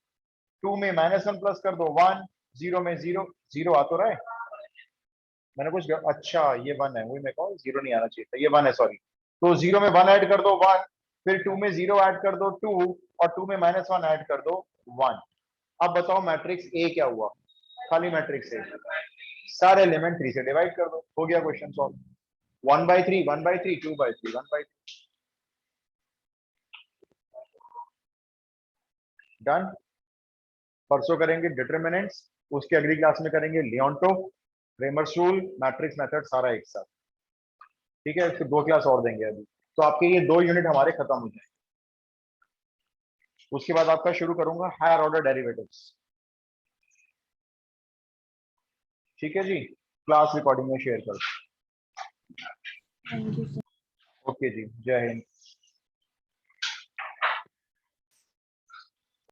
Speaker 1: 2 में -1 प्लस कर दो 1, 0 में 0 0 आ तो रहा है। मैंने कुछ अच्छा ये 1 है, वही मैं कहूँ 0 नहीं आना चाहिए था, ये 1 है, सॉरी। तो 0 में 1 ऐड कर दो 1, फिर 2 में 0 ऐड कर दो 2, और 2 में -1 ऐड कर दो 1। अब बताओ मैट्रिक्स ए क्या हुआ, खाली मैट्रिक्स ए। सारे एलिमेंट 3 से डिवाइड कर दो, हो गया क्वेश्चन सॉल्व। 1/3 1/3 2/3 1/3, डन। परसों करेंगे डिटरमिनेंट्स, उसके अगली क्लास में करेंगे लियोंटो, क्रेमर्स रूल, मैट्रिक्स मेथड, सारा एक साथ। ठीक है, फिर 2 क्लास और देंगे अभी, तो आपके ये 2 यूनिट हमारे खत्म हो जाए। उसके बाद आपका शुरू करूंगा हायर ऑर्डर डेरिवेटिव्स। ठीक है जी, क्लास रिकॉर्डिंग में शेयर करो।
Speaker 2: Thank you, sir.
Speaker 1: ओके जी, जय हिंद।